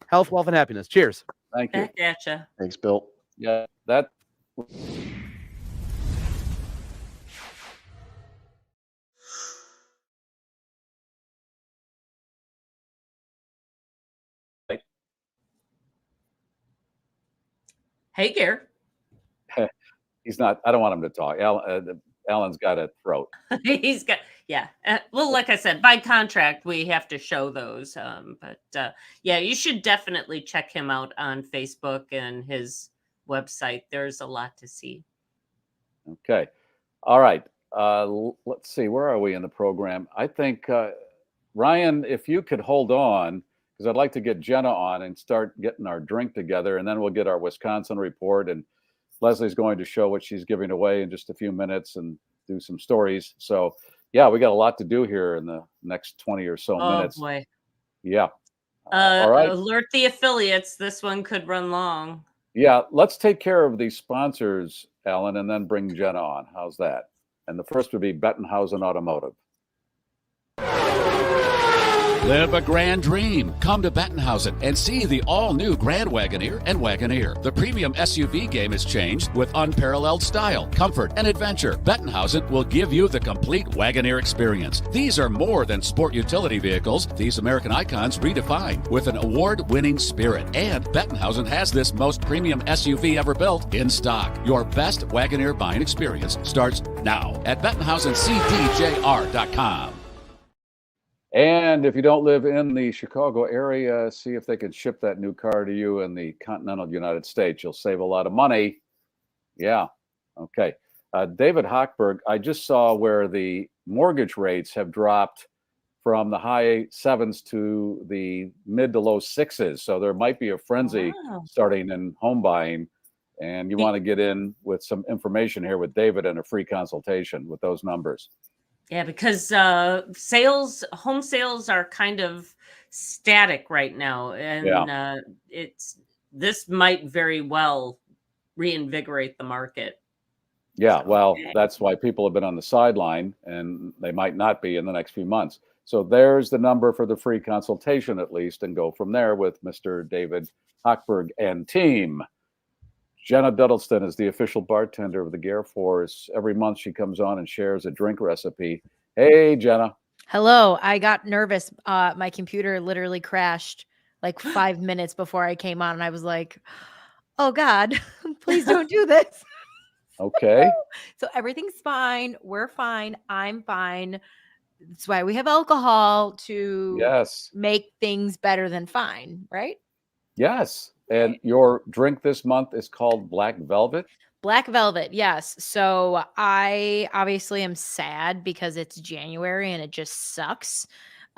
health, wealth, and happiness. Cheers. Thank you. Back at ya. Thanks, Bill. Yeah, that. Hey, Gary. He's not. I don't want him to talk. Alan's got a throat. He's got, yeah. Well, like I said, by contract, we have to show those. But yeah, you should definitely check him out on Facebook and his website. There's a lot to see. Okay. All right. Let's see. Where are we in the program? I think, Ryan, if you could hold on, because I'd like to get Jenna on and start getting our drink together, and then we'll get our Wisconsin report. And Leslie's going to show what she's giving away in just a few minutes and do some stories. So, yeah, we got a lot to do here in the next 20 or so minutes. Oh, boy. Yeah. All right. Alert the affiliates. This one could run long. Yeah, let's take care of these sponsors, Alan, and then bring Jenna on. How's that? And the first would be Bettenhausen Automotive. Live a grand dream. Come to Bettenhausen and see the all-new Grand Wagoneer and Wagoneer. The premium SUV game has changed with unparalleled style, comfort, and adventure. Bettenhausen will give you the complete Wagoneer experience. These are more than sport utility vehicles. These American icons redefined with an award-winning spirit. And Bettenhausen has this most premium SUV ever built in stock. Your best Wagoneer buying experience starts now at BettenhausenCDJR.com. And if you don't live in the Chicago area, see if they can ship that new car to you in the continental United States. You'll save a lot of money. Yeah. Okay. David Hochberg, I just saw where the mortgage rates have dropped from the high sevens to the mid to low sixes. So there might be a frenzy starting in home buying. And you want to get in with some information here with David and a free consultation with those numbers. Yeah, because home sales are kind of static right now, and this might very well reinvigorate the market. Yeah, well, that's why people have been on the sideline, and they might not be in the next few months. So there's the number for the free consultation, at least, and go from there with Mr. David Hochberg and team. Jenna Duddleston is the official bartender of the GarrForce. Every month she comes on and shares a drink recipe. Hey, Jenna. Hello. I got nervous. My computer literally crashed like 5 minutes before I came on, and I was like, oh, God, please don't do this. Okay. So everything's fine. We're fine. I'm fine. That's why we have alcohol to make things better than fine, right? Yes. And your drink this month is called Black Velvet? Black Velvet, yes. So I obviously am sad because it's January and it just sucks.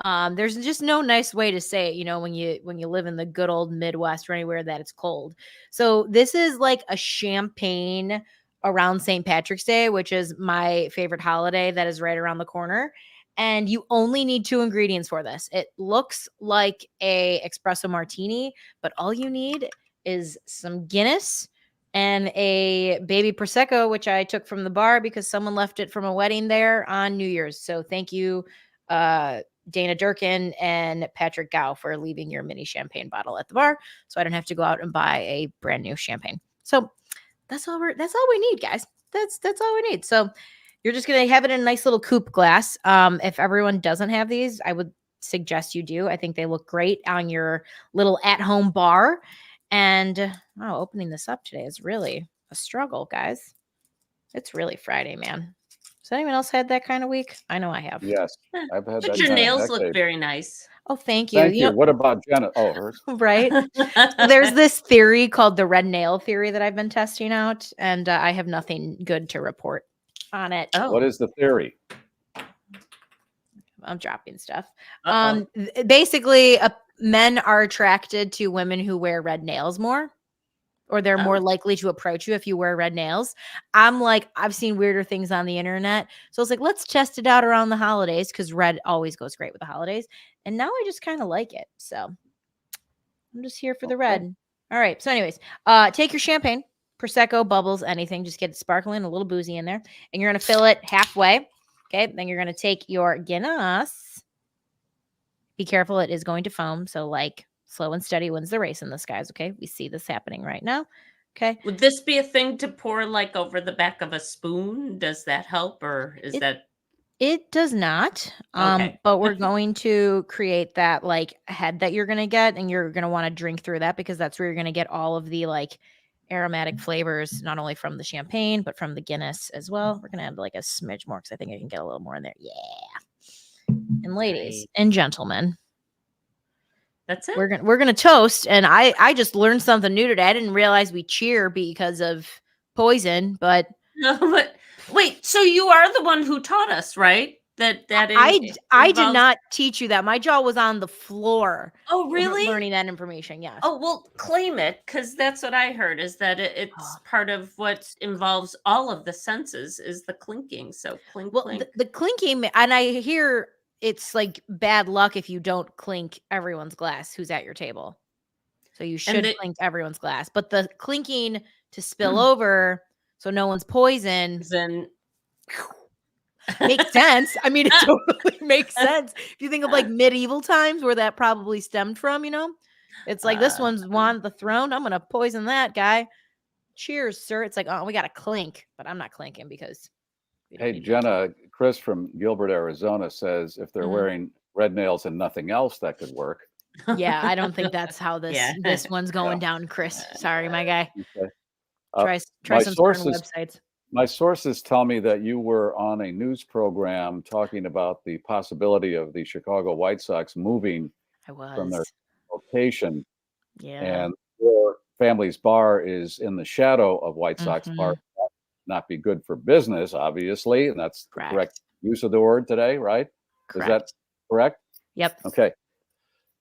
There's just no nice way to say it, you know, when you live in the good old Midwest or anywhere that it's cold. So this is like a champagne around St. Patrick's Day, which is my favorite holiday that is right around the corner. And you only need 2 ingredients for this. It looks like a espresso martini, but all you need is some Guinness, and a baby prosecco, which I took from the bar because someone left it from a wedding there on New Year's. So thank you, Dana Durkin and Patrick Gow, for leaving your mini champagne bottle at the bar, so I don't have to go out and buy a brand new champagne. So that's all we need, guys. That's all we need. So you're just gonna have it in a nice little coupe glass. If everyone doesn't have these, I would suggest you do. I think they look great on your little at-home bar. And opening this up today is really a struggle, guys. It's really Friday, man. Has anyone else had that kind of week? I know I have. Yes, I've had But that your kind of nails look decade. very nice. Oh, thank you. Thank you. know, What about Jenna? Oh, hers. right? So there's this theory called the red nail theory that I've been testing out, and I have nothing good to report on it. What is the theory? I'm dropping stuff. Uh-oh. Basically, men are attracted to women who wear red nails more, or they're more likely to approach you if you wear red nails. I'm like, I've seen weirder things on the internet. So I was like, let's test it out around the holidays, because red always goes great with the holidays. And now I just kind of like it. So I'm just here for the red. All right. So anyways, take your champagne, Prosecco, bubbles, anything. Just get it sparkling, a little boozy in there. And you're going to fill it halfway. Okay. Then you're going to take your Guinness. Be careful. It is going to foam. So like, slow and steady wins the race in this, guys. Okay. We see this happening right now. Okay. Would this be a thing to pour like over the back of a spoon? Does that help, or is that? It does not. Okay. But we're going to create that like head that you're going to get, and you're going to want to drink through that, because that's where you're going to get all of the like aromatic flavors, not only from the champagne, but from the Guinness as well. We're going to add like a smidge more, because I think I can get a little more in there. Yeah. And ladies and gentlemen, that's it. We're gonna toast, and I just learned something new today. I didn't realize we cheer because of poison, but No, but wait. So you are the one who taught us, right? That I did not teach you that. My jaw was on the floor. Oh, really? Learning that information. Yes. Oh, well, claim it, because that's what I heard. Is that it's part of what involves all of the senses is the clinking. So clink, clink. The clinking, and I hear it's like bad luck if you don't clink everyone's glass who's at your table. So you should clink everyone's glass. But the clinking to spill over so no one's poisoned makes sense. I mean, it totally makes sense. If you think of like medieval times where that probably stemmed from, it's like this one's won the throne. I'm going to poison that guy. Cheers, sir. It's like, oh, we got to clink, but I'm not clinking because. Hey, Jenna, Chris from Gilbert, Arizona says if they're wearing red nails and nothing else, that could work. Yeah, I don't think that's how this one's going down, Chris. Sorry, my guy. Okay. Try some certain websites. My sources tell me that you were on a news program talking about the possibility of the Chicago White Sox moving from their location. Yeah. And your family's bar is in the shadow of White Sox bar. Not be good for business, obviously, and that's the correct use of the word today, right? Correct. Is that correct? Yep. Okay.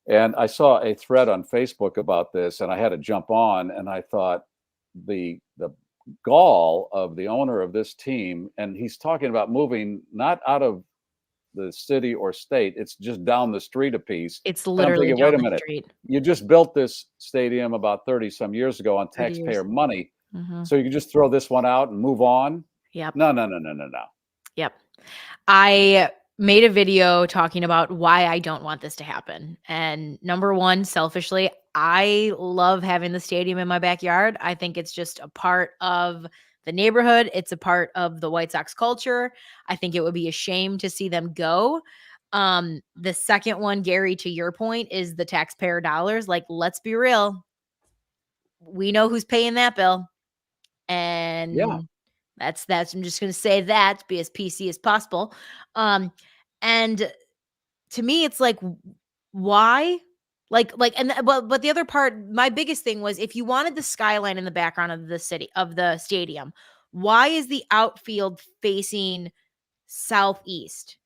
And I saw a thread on Facebook about this, and I had to jump on, and I thought the gall of the owner of this team, and he's talking about moving not out of the city or state, it's just down the street a piece. It's literally thinking, down wait a the minute, street. you just built this stadium about 30 some years ago on taxpayer money. So you can just throw this one out and move on? Yep. No. Yep. I made a video talking about why I don't want this to happen. And number one, selfishly, I love having the stadium in my backyard. I think it's just a part of the neighborhood. It's a part of the White Sox culture. I think it would be a shame to see them go. The second one, Garry, to your point, is the taxpayer dollars. Like, let's be real. We know who's paying that bill. And that's I'm just going to say that to be as PC as possible. And to me, it's like, why? But the other part, my biggest thing was, if you wanted the skyline in the background of the stadium, why is the outfield facing southeast?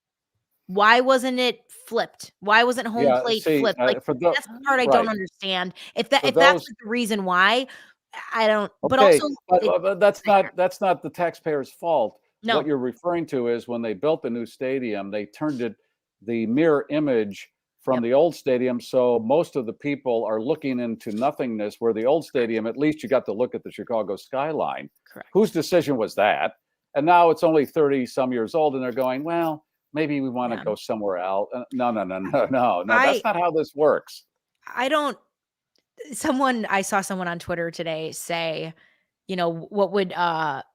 Why wasn't it flipped? Why wasn't home plate flipped? Like, that's the part I don't understand. If that's the reason why, I don't. But also, but that's not the taxpayers' fault. No. What you're referring to is when they built the new stadium, they turned it the mirror image from the old stadium. So most of the people are looking into nothingness, where the old stadium, at least you got to look at the Chicago skyline. Correct. Whose decision was that? And now it's only 30 some years old, and they're going, well, maybe we want to go somewhere else. No. That's not how this works. I saw someone on Twitter today say, you know, what would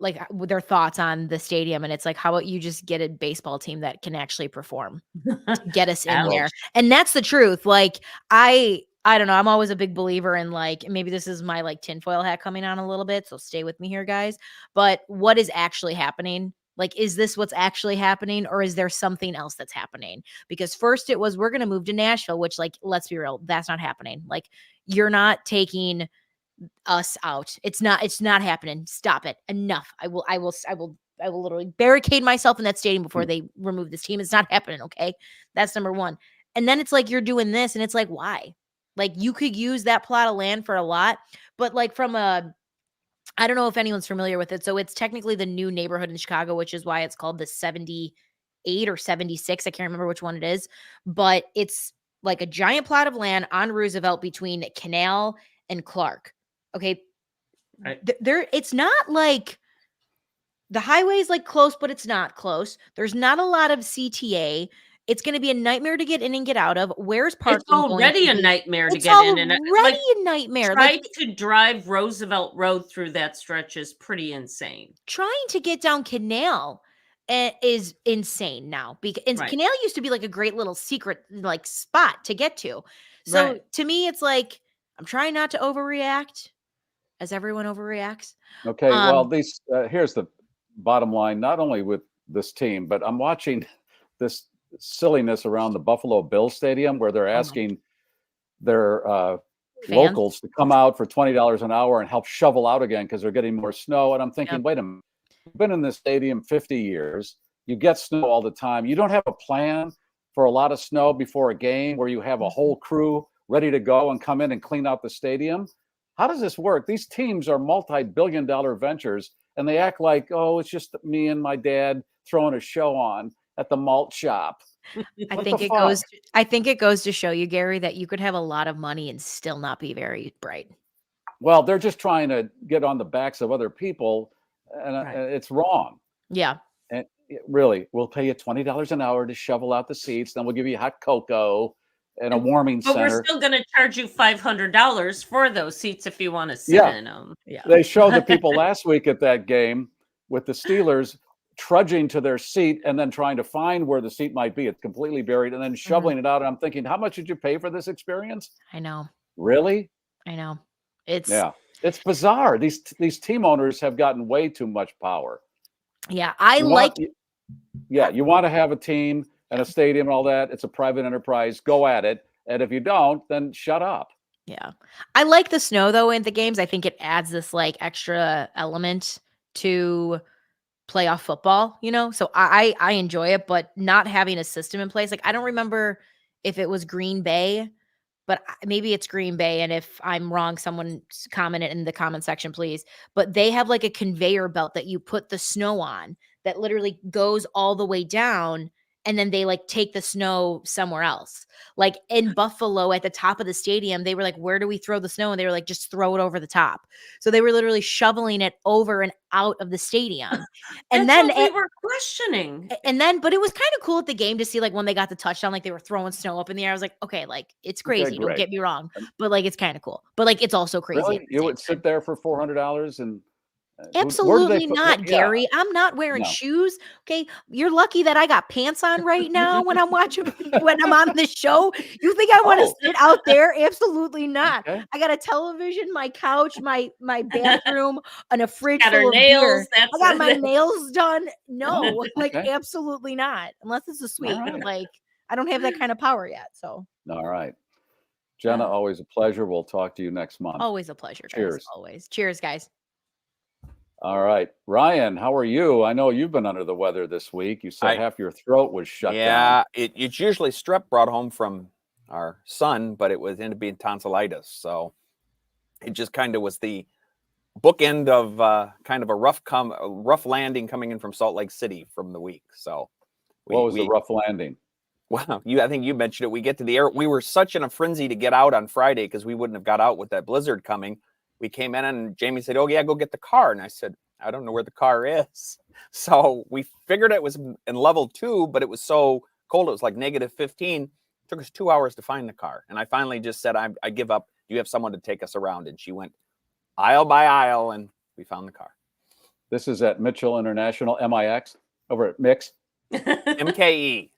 like their thoughts on the stadium, and it's like, how about you just get a baseball team that can actually perform to get us in there? And that's the truth. Like I don't know, I'm always a big believer in, like, maybe this is my like tinfoil hat coming on a little bit, so stay with me here, guys, but what is actually happening? Like, is this what's actually happening, or is there something else that's happening? Because first it was, we're going to move to Nashville, which, like, let's be real, that's not happening. Like, you're not taking us out. It's not happening. Stop it. Enough. I will literally barricade myself in that stadium before they remove this team. It's not happening. Okay. That's number one. And then it's like, you're doing this, and it's like, why? Like, you could use that plot of land for a lot, but like I don't know if anyone's familiar with it. So it's technically the new neighborhood in Chicago, which is why it's called the 78 or 76. I can't remember which one it is, but it's like a giant plot of land on Roosevelt between Canal and Clark. Okay. It's not like the highway's like close, but it's not close. There's not a lot of CTA. It's going to be a nightmare to get in and get out of. Where's parking? It's already a nightmare to get in. And already a nightmare. Trying to drive Roosevelt Road through that stretch is pretty insane. Trying to get down Canal is insane now, because Canal used to be like a great little secret like spot to get to. So to me, it's like, I'm trying not to overreact, as everyone overreacts. Okay, well, these here's the bottom line. Not only with this team, but I'm watching this silliness around the Buffalo Bills Stadium, where they're asking their locals to come out for $20 an hour and help shovel out again because they're getting more snow. And I'm thinking, wait a minute, you've been in this stadium 50 years. You get snow all the time. You don't have a plan for a lot of snow before a game where you have a whole crew ready to go and come in and clean out the stadium. How does this work? These teams are multi-billion-dollar ventures, and they act like, oh, it's just me and my dad throwing a show on at the malt shop. I think it goes to show you, Gary, that you could have a lot of money and still not be very bright. Well, they're just trying to get on the backs of other people, and it's wrong. Yeah. And really, we'll pay you $20 an hour to shovel out the seats. Then we'll give you hot cocoa and a warming center. But we're still going to charge you $500 for those seats if you want to sit in them. Yeah. They showed the people last week at that game with the Steelers trudging to their seat and then trying to find where the seat might be. It's completely buried, and then shoveling it out. And I'm thinking, how much did you pay for this experience? I know. Really? I know. It's it's bizarre. These team owners have gotten way too much power. Yeah, you want to have a team and a stadium and all that. It's a private enterprise. Go at it. And if you don't, then shut up. Yeah. I like the snow though in the games. I think it adds this like extra element to playoff football, you know? So I enjoy it, but not having a system in place. Like, I don't remember if it was Green Bay, but maybe it's Green Bay. And if I'm wrong, someone comment it in the comment section, please. But they have like a conveyor belt that you put the snow on that literally goes all the way down. And then they like take the snow somewhere else. Like in Buffalo at the top of the stadium, they were like, where do we throw the snow? And they were like, just throw it over the top. So they were literally shoveling it over and out of the stadium. And then we were questioning. And then, but it was kind of cool at the game to see like when they got the touchdown, like they were throwing snow up in the air. I was like, okay, like it's crazy. Don't get me wrong. But like, it's kind of cool. But like, it's also crazy. Really? You would sit there for $400 and absolutely not, Gary. I'm not wearing shoes. Okay. You're lucky that I got pants on right now when I'm watching, when I'm on the show. You think I want to sit out there? Absolutely not. Okay. I got a television, my couch, my bathroom, and a fridge full of nails. Beer. I got my nails done. No, like absolutely not. Unless it's a suite. Right. Like I don't have that kind of power yet. So. All right. Jenna, always a pleasure. We'll talk to you next month. Always a pleasure. Cheers. Guys, always. Cheers, guys. All right. Ryan, how are you? I know you've been under the weather this week. You said half your throat was shut down. Yeah, it's usually strep brought home from our son, but it ended up being tonsillitis. So it just kind of was the bookend of kind of a rough landing coming in from Salt Lake City from the week. So what was the rough landing? Wow, I think you mentioned it. We get to the air. We were such in a frenzy to get out on Friday because we wouldn't have got out with that blizzard coming. We came in and Jamie said, "Oh yeah, go get the car." And I said, "I don't know where the car is." So we figured it was in level 2, but it was so cold. It was like -15. It took us 2 hours to find the car. And I finally just said, I give up. Do you have someone to take us around? And she went aisle by aisle and we found the car. This is at Mitchell International, MIX, over at Mix. MKE.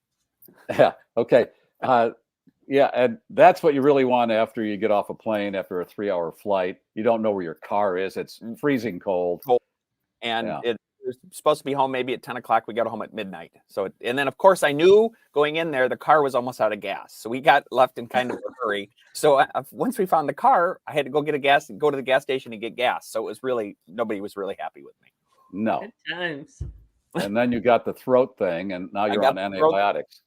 Yeah. Okay. Yeah. And that's what you really want after you get off a plane after a 3-hour flight. You don't know where your car is. It's freezing cold. And Yeah. it was supposed to be home maybe at 10 o'clock. We got home at midnight. So, and then of course I knew going in there, the car was almost out of gas. So we got left in kind of a hurry. So once we found the car, I had to go to the gas station and get gas. So it was really, nobody was really happy with me. No. Good times. And then you got the throat thing, and now you're on antibiotics.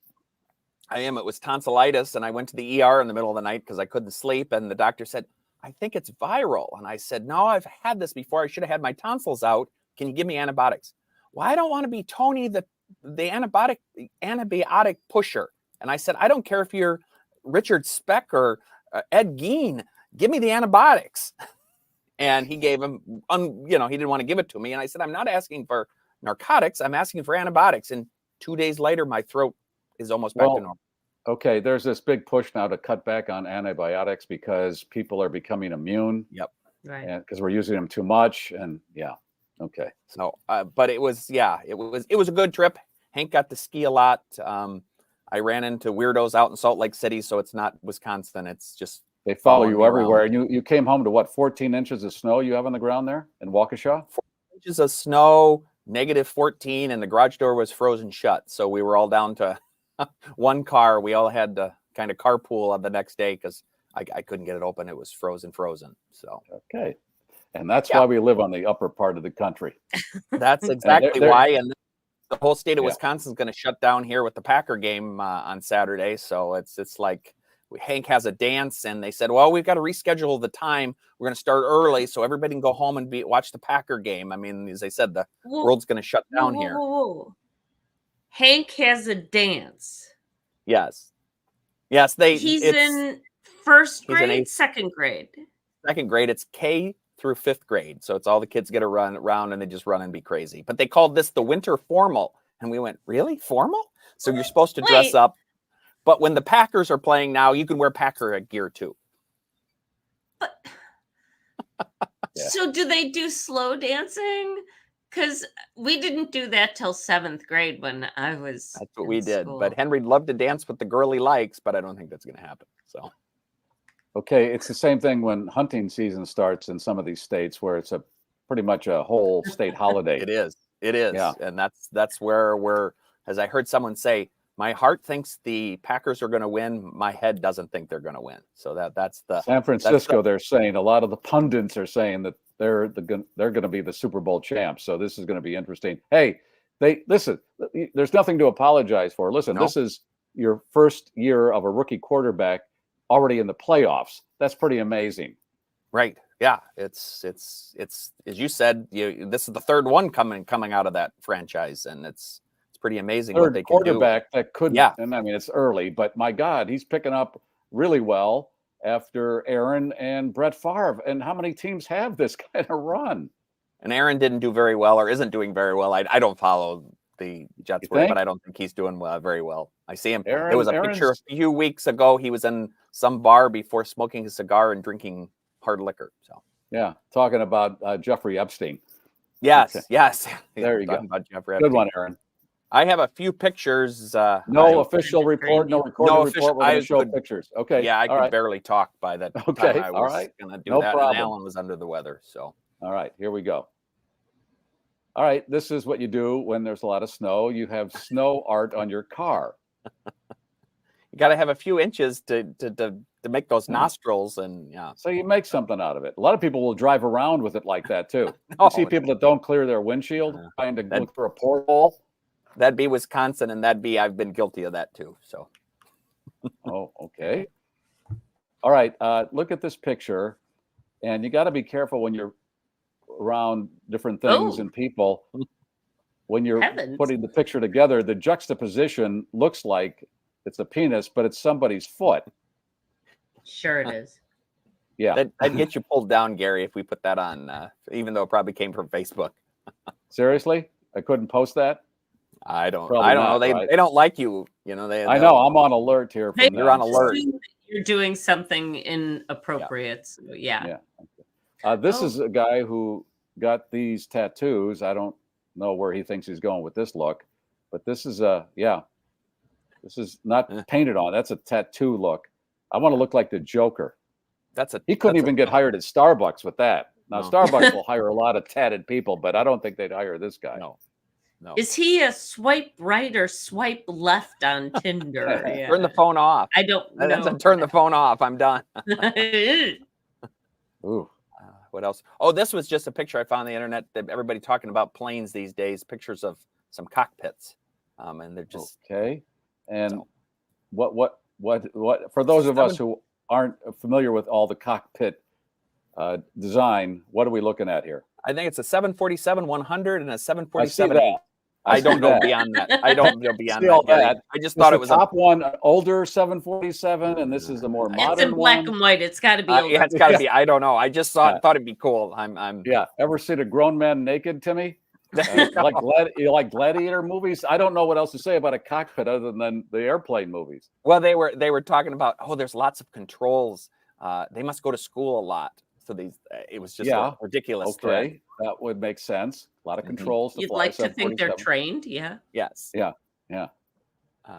I am. It was tonsillitis, and I went to the ER in the middle of the night because I couldn't sleep. And the doctor said, "I think it's viral." And I said, "No, I've had this before. I should have had my tonsils out. Can you give me antibiotics?" "Well, I don't want to be Tony, the antibiotic pusher." And I said, "I don't care if you're Richard Speck or Ed Gein. Give me the antibiotics." And he gave him, he didn't want to give it to me. And I said, "I'm not asking for narcotics. I'm asking for antibiotics." And 2 days later, my throat is almost back to normal. Okay, there's this big push now to cut back on antibiotics because people are becoming immune. Yep. Right. And because we're using them too much. And yeah. Okay. So, but it was a good trip. Hank got to ski a lot. I ran into weirdos out in Salt Lake City, so it's not Wisconsin. It's just they follow you everywhere. And you came home to what, 14 inches of snow you have on the ground there in Waukesha? 14 inches of snow, -14, and the garage door was frozen shut. So we were all down to one car. We all had to kind of carpool on the next day because I couldn't get it open. It was frozen. So okay. And that's why we live on the upper part of the country. That's exactly why. And the whole state of Wisconsin is going to shut down here with the Packer game on Saturday. So it's like Hank has a dance, and they said, "Well, we've got to reschedule the time. We're going to start early so everybody can go home and watch the Packer game." I mean, as they said, the world's going to shut down here. Hank has a dance. Yes. He's in first grade, second grade. Second grade. It's K through 5th grade. So it's all the kids get to run around and they just run and be crazy. But they called this the winter formal. And we went, really? Formal? So you're supposed to dress up. But when the Packers are playing now, you can wear Packer gear too. But so do they do slow dancing? Because we didn't do that till 7th grade when I was. That's what we did. But Henry'd love to dance with the girl he likes, but I don't think that's going to happen. So. Okay, it's the same thing when hunting season starts in some of these states where it's pretty much a whole state holiday. It is. Yeah. And that's where as I heard someone say, my heart thinks the Packers are going to win. My head doesn't think they're going to win. So that's the San Francisco. They're saying a lot of the pundits are saying that they're going to be the Super Bowl champs. So this is going to be interesting. Hey, listen. There's nothing to apologize for. Listen, This is your first year of a rookie quarterback already in the playoffs. That's pretty amazing. Right. Yeah. It's as you said, this is the third one coming out of that franchise, and it's pretty amazing what they can do. Quarterback that could, and I mean, it's early, but my God, he's picking up really well after Aaron and Brett Favre. And how many teams have this kind of run? And Aaron didn't do very well, or isn't doing very well. I don't follow the Jets, but I don't think he's doing very well. I see him. There was a picture a few weeks ago. He was in some bar before smoking a cigar and drinking hard liquor. So yeah, talking about Jeffrey Epstein. Yes, okay. Yes. There you go. About Jeffrey Good Epstein. one, Aaron. I have a few pictures. No official report, no recorded report. We're going to show pictures. Okay. Yeah, I could barely talk by that time. I was going to do that. Problem. And Alan was under the weather. So. All right, here we go. All right, this is what you do when there's a lot of snow. You have snow art on your car. You got to have a few inches to make those nostrils, and So you make something out of it. A lot of people will drive around with it like that too. You see people that don't clear their windshield, trying to look for a porthole. That'd be Wisconsin, and I've been guilty of that too. So. Oh, okay. All right. Look at this picture, and you got to be careful when you're around different things and people. When you're putting the picture together, the juxtaposition looks like it's a penis, but it's somebody's foot. Sure it is. Yeah. That'd get you pulled down, Gary, if we put that on, even though it probably came from Facebook. Seriously? I couldn't post that? I don't Probably know. not, right? They don't like you. You know, I know. I'm on alert here. From You're on alert. You're doing something inappropriate. So yeah. This is a guy who got these tattoos. I don't know where he thinks he's going with this look, but this is this is not painted on. That's a tattoo look. I want to look like the Joker. He couldn't even get hired at Starbucks with that. Now Starbucks will hire a lot of tatted people, but I don't think they'd hire this guy. No. Is he a swipe right or swipe left on Tinder? Yeah. Turn the phone off. I don't know. That's a turn the phone off. I'm done. Ooh. What else? Oh, this was just a picture I found on the internet that everybody talking about planes these days. Pictures of some cockpits, and they're just okay. And what for those of us who aren't familiar with all the cockpit design, what are we looking at here? I think it's a 747-100 and a 747. I don't know beyond that. I don't know beyond that. I just thought it was the top one, older 747, and this is the more modern one. It's in black and white. It's got to be. Yeah, it's got to be. I don't know. I just thought it'd be cool. I'm. Yeah. Ever seen a grown man naked, Timmy? You like gladiator movies? I don't know what else to say about a cockpit other than the airplane movies. Well, they were talking about there's lots of controls. They must go to school a lot. So it was just a ridiculous. Okay, thread. that would make sense. A lot of controls. You'd like to think they're trained, yeah. Yes. Yeah.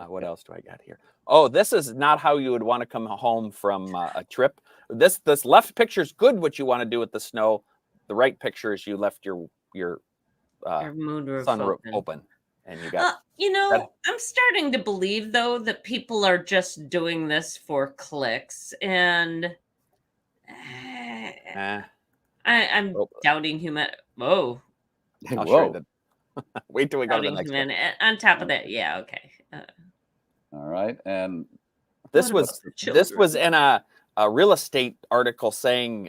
What else do I got here? Oh, this is not how you would want to come home from a trip. This left picture is good. What you want to do with the snow. The right picture is you left your moonroof sunroof open, and you got. I'm starting to believe though that people are just doing this for clicks, and I'm doubting humanity. Whoa. I'll show you that. Wait till we go to the next one. On top of that, yeah, okay. All right, and this was in a real estate article saying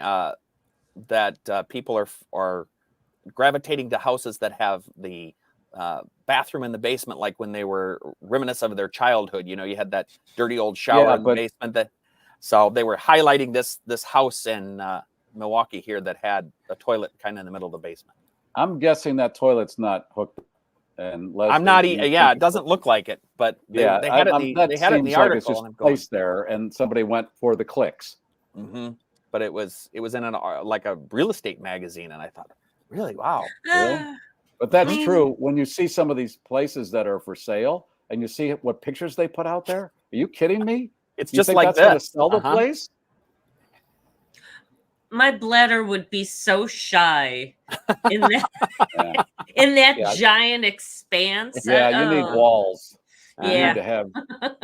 that people are gravitating to houses that have the bathroom in the basement, like when they were reminiscent of their childhood. You know, you had that dirty old shower in the basement. So they were highlighting this house in Milwaukee here that had a toilet kind of in the middle of the basement. I'm guessing that toilet's not hooked. And I'm not. It doesn't look like it, but they had it. They had it in the article. It's just placed there, and somebody went for the clicks. Mm-hmm. But it was in like a real estate magazine, and I thought, really, wow. Really? But that's true. When you see some of these places that are for sale, and you see what pictures they put out there, are you kidding me? It's just like this. To sell the place? My bladder would be so shy in that in that giant expanse. Yeah, you need walls. Yeah. You need to have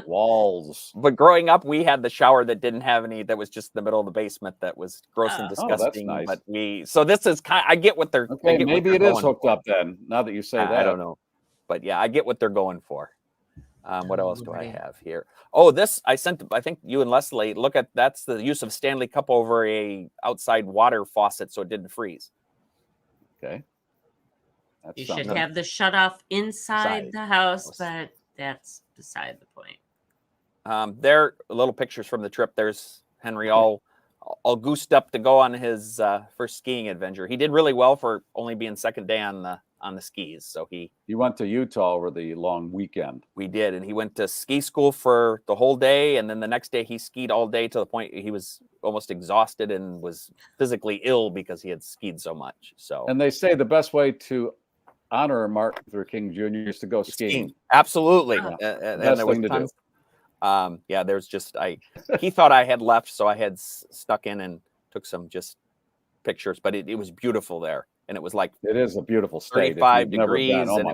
walls. But growing up, we had the shower that didn't have any. That was just in the middle of the basement. That was gross and disgusting. That's nice. But so this is kind. I get what they're. Okay, maybe it is hooked up then. Now that you say that, I don't know. But yeah, I get what they're going for. What else do I have here? Oh, this I sent. I think you and Leslie look at. That's the use of Stanley Cup over a outside water faucet, so it didn't freeze. Okay. You should have the shut off inside the house, but that's beside the point. There are little pictures from the trip. There's Henry all goosed up to go on his first skiing adventure. He did really well for only being second day on the skis. So he went to Utah over the long weekend. We did, and he went to ski school for the whole day, and then the next day he skied all day to the point he was almost exhausted and was physically ill because he had skied so much. So, and they say the best way to honor Martin Luther King Jr. is to go skiing. Absolutely, and there was tons. There's just he thought I had left, so I had stuck in and took some just pictures, but it was beautiful there. And it was like it is a beautiful state. 35 degrees, and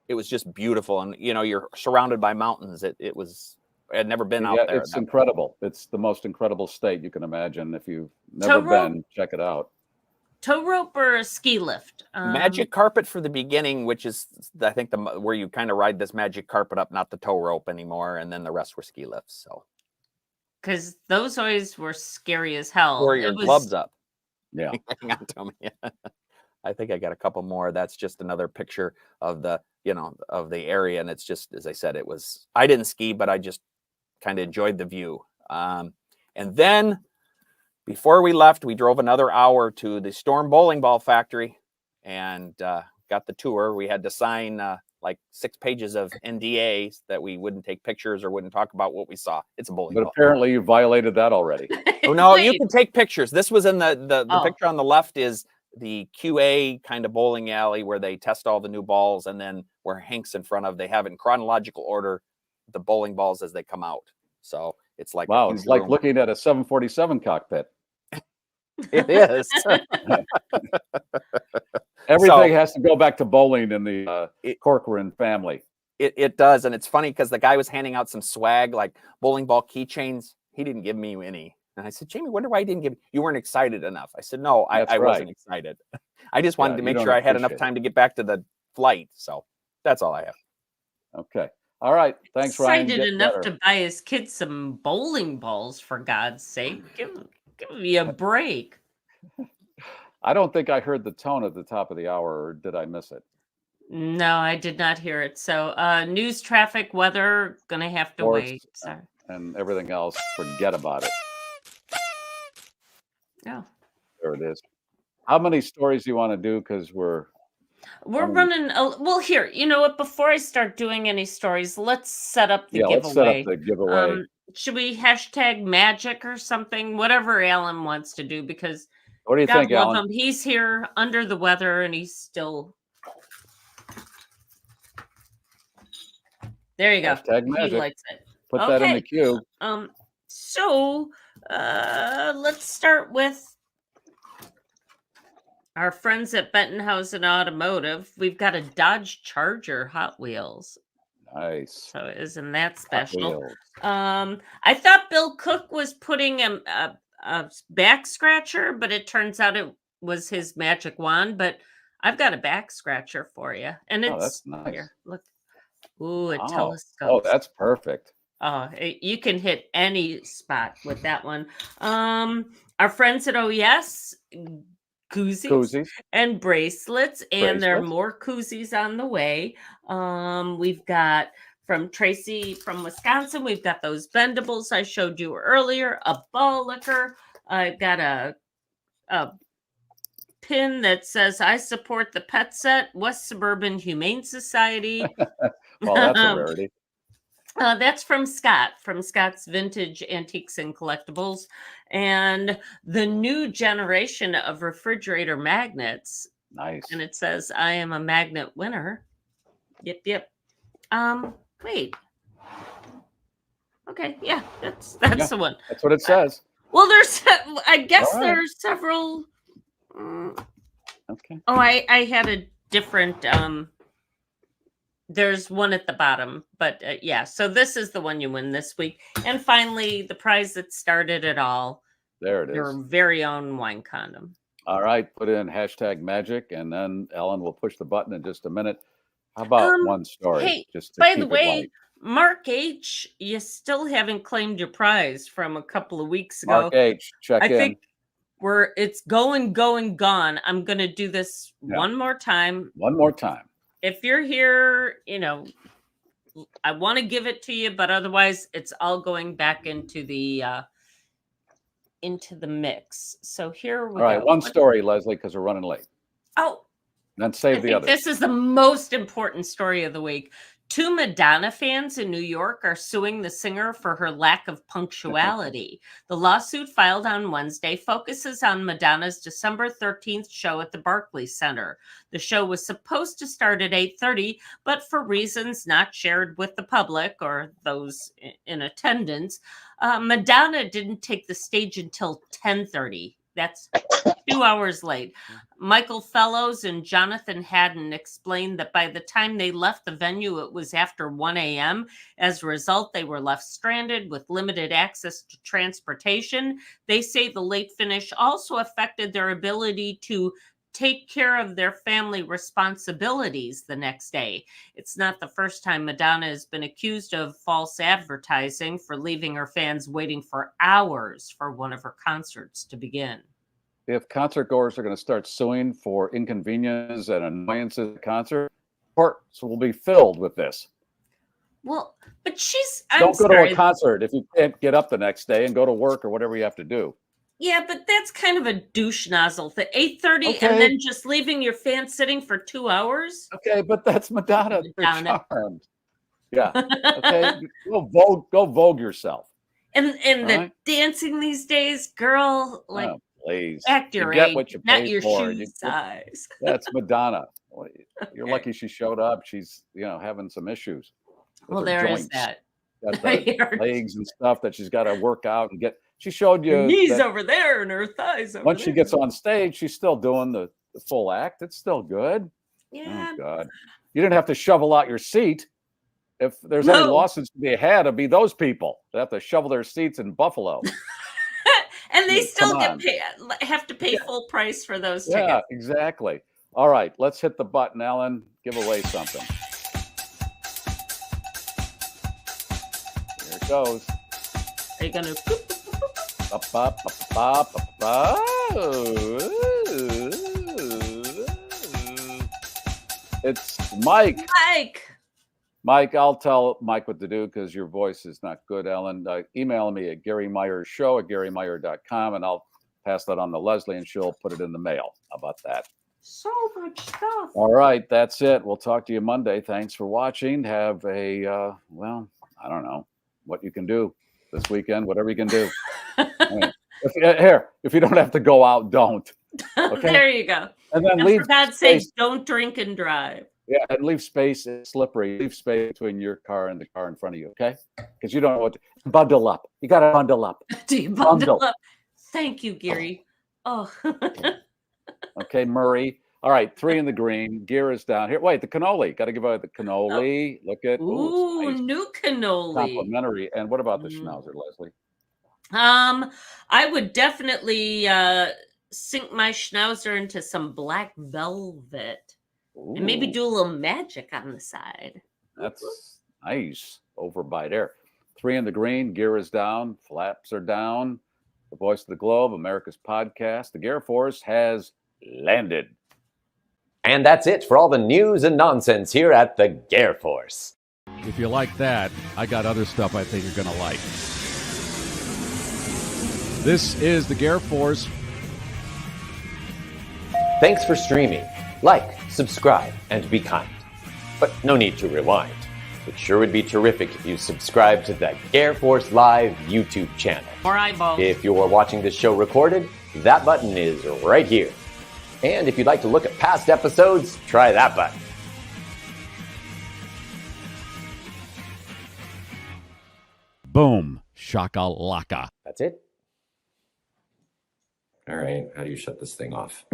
it was just beautiful. And you're surrounded by mountains. I'd never been out there. It's incredible. It's the most incredible state you can imagine. If you've never been, check it out. Tow rope or a ski lift? Magic carpet for the beginning, which is I think where you kind of ride this magic carpet up, not the tow rope anymore, and then the rest were ski lifts. So, because those always were scary as hell. Or your gloves up. Yeah. Hang on to me. I think I got a couple more. That's just another picture of the, of the area. And it's just, as I said, I didn't ski, but I just kind of enjoyed the view. And then before we left, we drove another hour to the Storm Bowling Ball Factory and got the tour. We had to sign like 6 pages of NDAs that we wouldn't take pictures or wouldn't talk about what we saw. It's a bowling But ball. apparently you violated that already. Oh, no, you can take pictures. This was in the picture on the left is the QA kind of bowling alley where they test all the new balls, and then where Hank's in front of, they have in chronological order the bowling balls as they come out. So it's like, wow, it's like looking at a 747 cockpit. It is. Everything has to go back to bowling in the Corcoran family. It does. And it's funny because the guy was handing out some swag, like bowling ball keychains. He didn't give me any. And I said, Jamie, wonder why I didn't give you weren't excited enough. I said, no, I wasn't excited. I just wanted to make sure I had enough time to get back to the flight. So that's all I have. Okay. All right. Thanks, Ryan. Excited enough to buy his kids some bowling balls, for God's sake. Give me a break. I don't think I heard the tone at the top of the hour, or did I miss it? No, I did not hear it. So news, traffic, weather, gonna have to Sports, wait. Sorry. And everything else, forget about it. Yeah. There it is. How many stories do you want to do? Because we're running. Well, here, you know what? Before I start doing any stories, let's set up the giveaway. Let's set up the giveaway. Should we hashtag magic or something? Whatever Alan wants to do, because what do you think, love Alan? him. He's here under the weather, and he's still. There you go. Hashtag magic. He likes it. Put that in the queue. So let's start with our friends at Bentonhausen Automotive. We've got a Dodge Charger Hot Wheels. Nice. So isn't that special? I thought Bill Cook was putting a back scratcher, but it turns out it was his magic wand. But I've got a back scratcher for you, and it's that's nice. Here. Look, ooh, it telescopes. Oh, that's perfect. Oh, you can hit any spot with that one. Our friends at OES, koozies and bracelets, and there are more koozies on the way. We've got from Tracy from Wisconsin, we've got those bendables I showed you earlier, a ball liquor. I've got a pin that says I support the pet set, West Suburban Humane Society. Well, that's a rarity. That's from Scott's Vintage Antiques and Collectibles, and the new generation of refrigerator magnets. Nice. And it says, I am a magnet winner. Yep. Wait. Okay, yeah, that's the one. That's what it says. Well, I guess there's several. Okay. Oh, I had a different. There's one at the bottom, but yeah. So this is the one you win this week. And finally, the prize that started it all. There it is. Your very own wine condom. All right. Put in hashtag magic, and then Ellen will push the button in just a minute. How about one story? Hey, just by the way, Mark H., you still haven't claimed your prize from a couple of weeks ago. Mark H., check in. I think it's going, gone. I'm going to do this one more time. One more time. If you're here, I want to give it to you, but otherwise it's all going back into the mix. So here we go. All right, one story, Leslie, because we're running late. Oh, then save the others. This is the most important story of the week. 2 Madonna fans in New York are suing the singer for her lack of punctuality. The lawsuit filed on Wednesday focuses on Madonna's December 13th show at the Barclays Center. The show was supposed to start at 8:30, but for reasons not shared with the public or those in attendance, Madonna didn't take the stage until 10:30. That's 2 hours late. Michael Fellows and Jonathan Haddon explained that by the time they left the venue, it was after 1 a.m. As a result, they were left stranded with limited access to transportation. They say the late finish also affected their ability to take care of their family responsibilities the next day. It's not the first time Madonna has been accused of false advertising for leaving her fans waiting for hours for one of her concerts to begin. if concert goers are going to start suing for inconveniences and annoyances at concert, courts will be filled with this. Well, but I'm Don't go sorry. to a concert if you can't get up the next day and go to work or whatever you have to do. Yeah, but that's kind of a douche nozzle. The 8:30 Okay. and then just leaving your fan sitting for 2 hours. Okay, but that's Madonna. They're charmed. Yeah. Okay. Go vogue yourself. And the Right? dancing these days, girl, like Oh, please. act your You get age, what you not pay your for. shoe size. That's Madonna. You're Okay. lucky she showed up. She's having some issues. with Well, her there joints. is that. Got the legs and stuff that she's got to work out and get. She showed Her you knees that over there and her thighs over once there. she gets on stage, she's still doing the full act. It's still good. Yeah. Oh God, you didn't have to shovel out your seat. If there's any No. lawsuits to be had, it'd be those people that have to shovel their seats in Buffalo. And they Yeah, still come have to pay full price for those Yeah, tickets. exactly. All right, let's hit the button, Ellen. Give away something. Here it goes. Are you gonna? It's Mike. Mike, I'll tell Mike what to do because your voice is not good, Ellen. Email me at GarryMeierShow@GarryMeyer.com, and I'll pass that on to Leslie, and she'll put it in the mail. How about that? so much stuff. All right, that's it. We'll talk to you Monday. Thanks for watching. Have a, I don't know what you can do this weekend, whatever you can do. If you don't have to go out, don't. Okay? There you go. And then And leave for God's sake, space. don't drink and drive. Yeah, and leave space. It's slippery. Leave space between your car and the car in front of you, okay? Because you don't know what to bundle up. You got to bundle up. Do you bundle up? Thank you, Gary. Oh. Okay, Murray. All right, 3 in the green. Gear is down here. Wait, the cannoli. Got to give away the cannoli. Look at Ooh, it's nice. new cannoli. Complimentary. And what about the schnauzer, Leslie? I would definitely sink my schnauzer into some black velvet and maybe Ooh. do a little magic on the side. That's nice. Overbite there. 3 in the green. Gear is down. Flaps are down. The voice of the globe, America's podcast. The GarrForce has landed. And that's it for all the news and nonsense here at the GarrForce. If you like that, I got other stuff I think you're going to like. This is the GarrForce. Thanks for streaming. Like, subscribe, and be kind. But no need to rewind. It sure would be terrific if you subscribe to the GarrForce Live YouTube channel. More eyeballs. If you're watching this show recorded, that button is right here. And if you'd like to look at past episodes, try that button. Boom. Shakalaka. That's it. All right, how do you shut this thing off?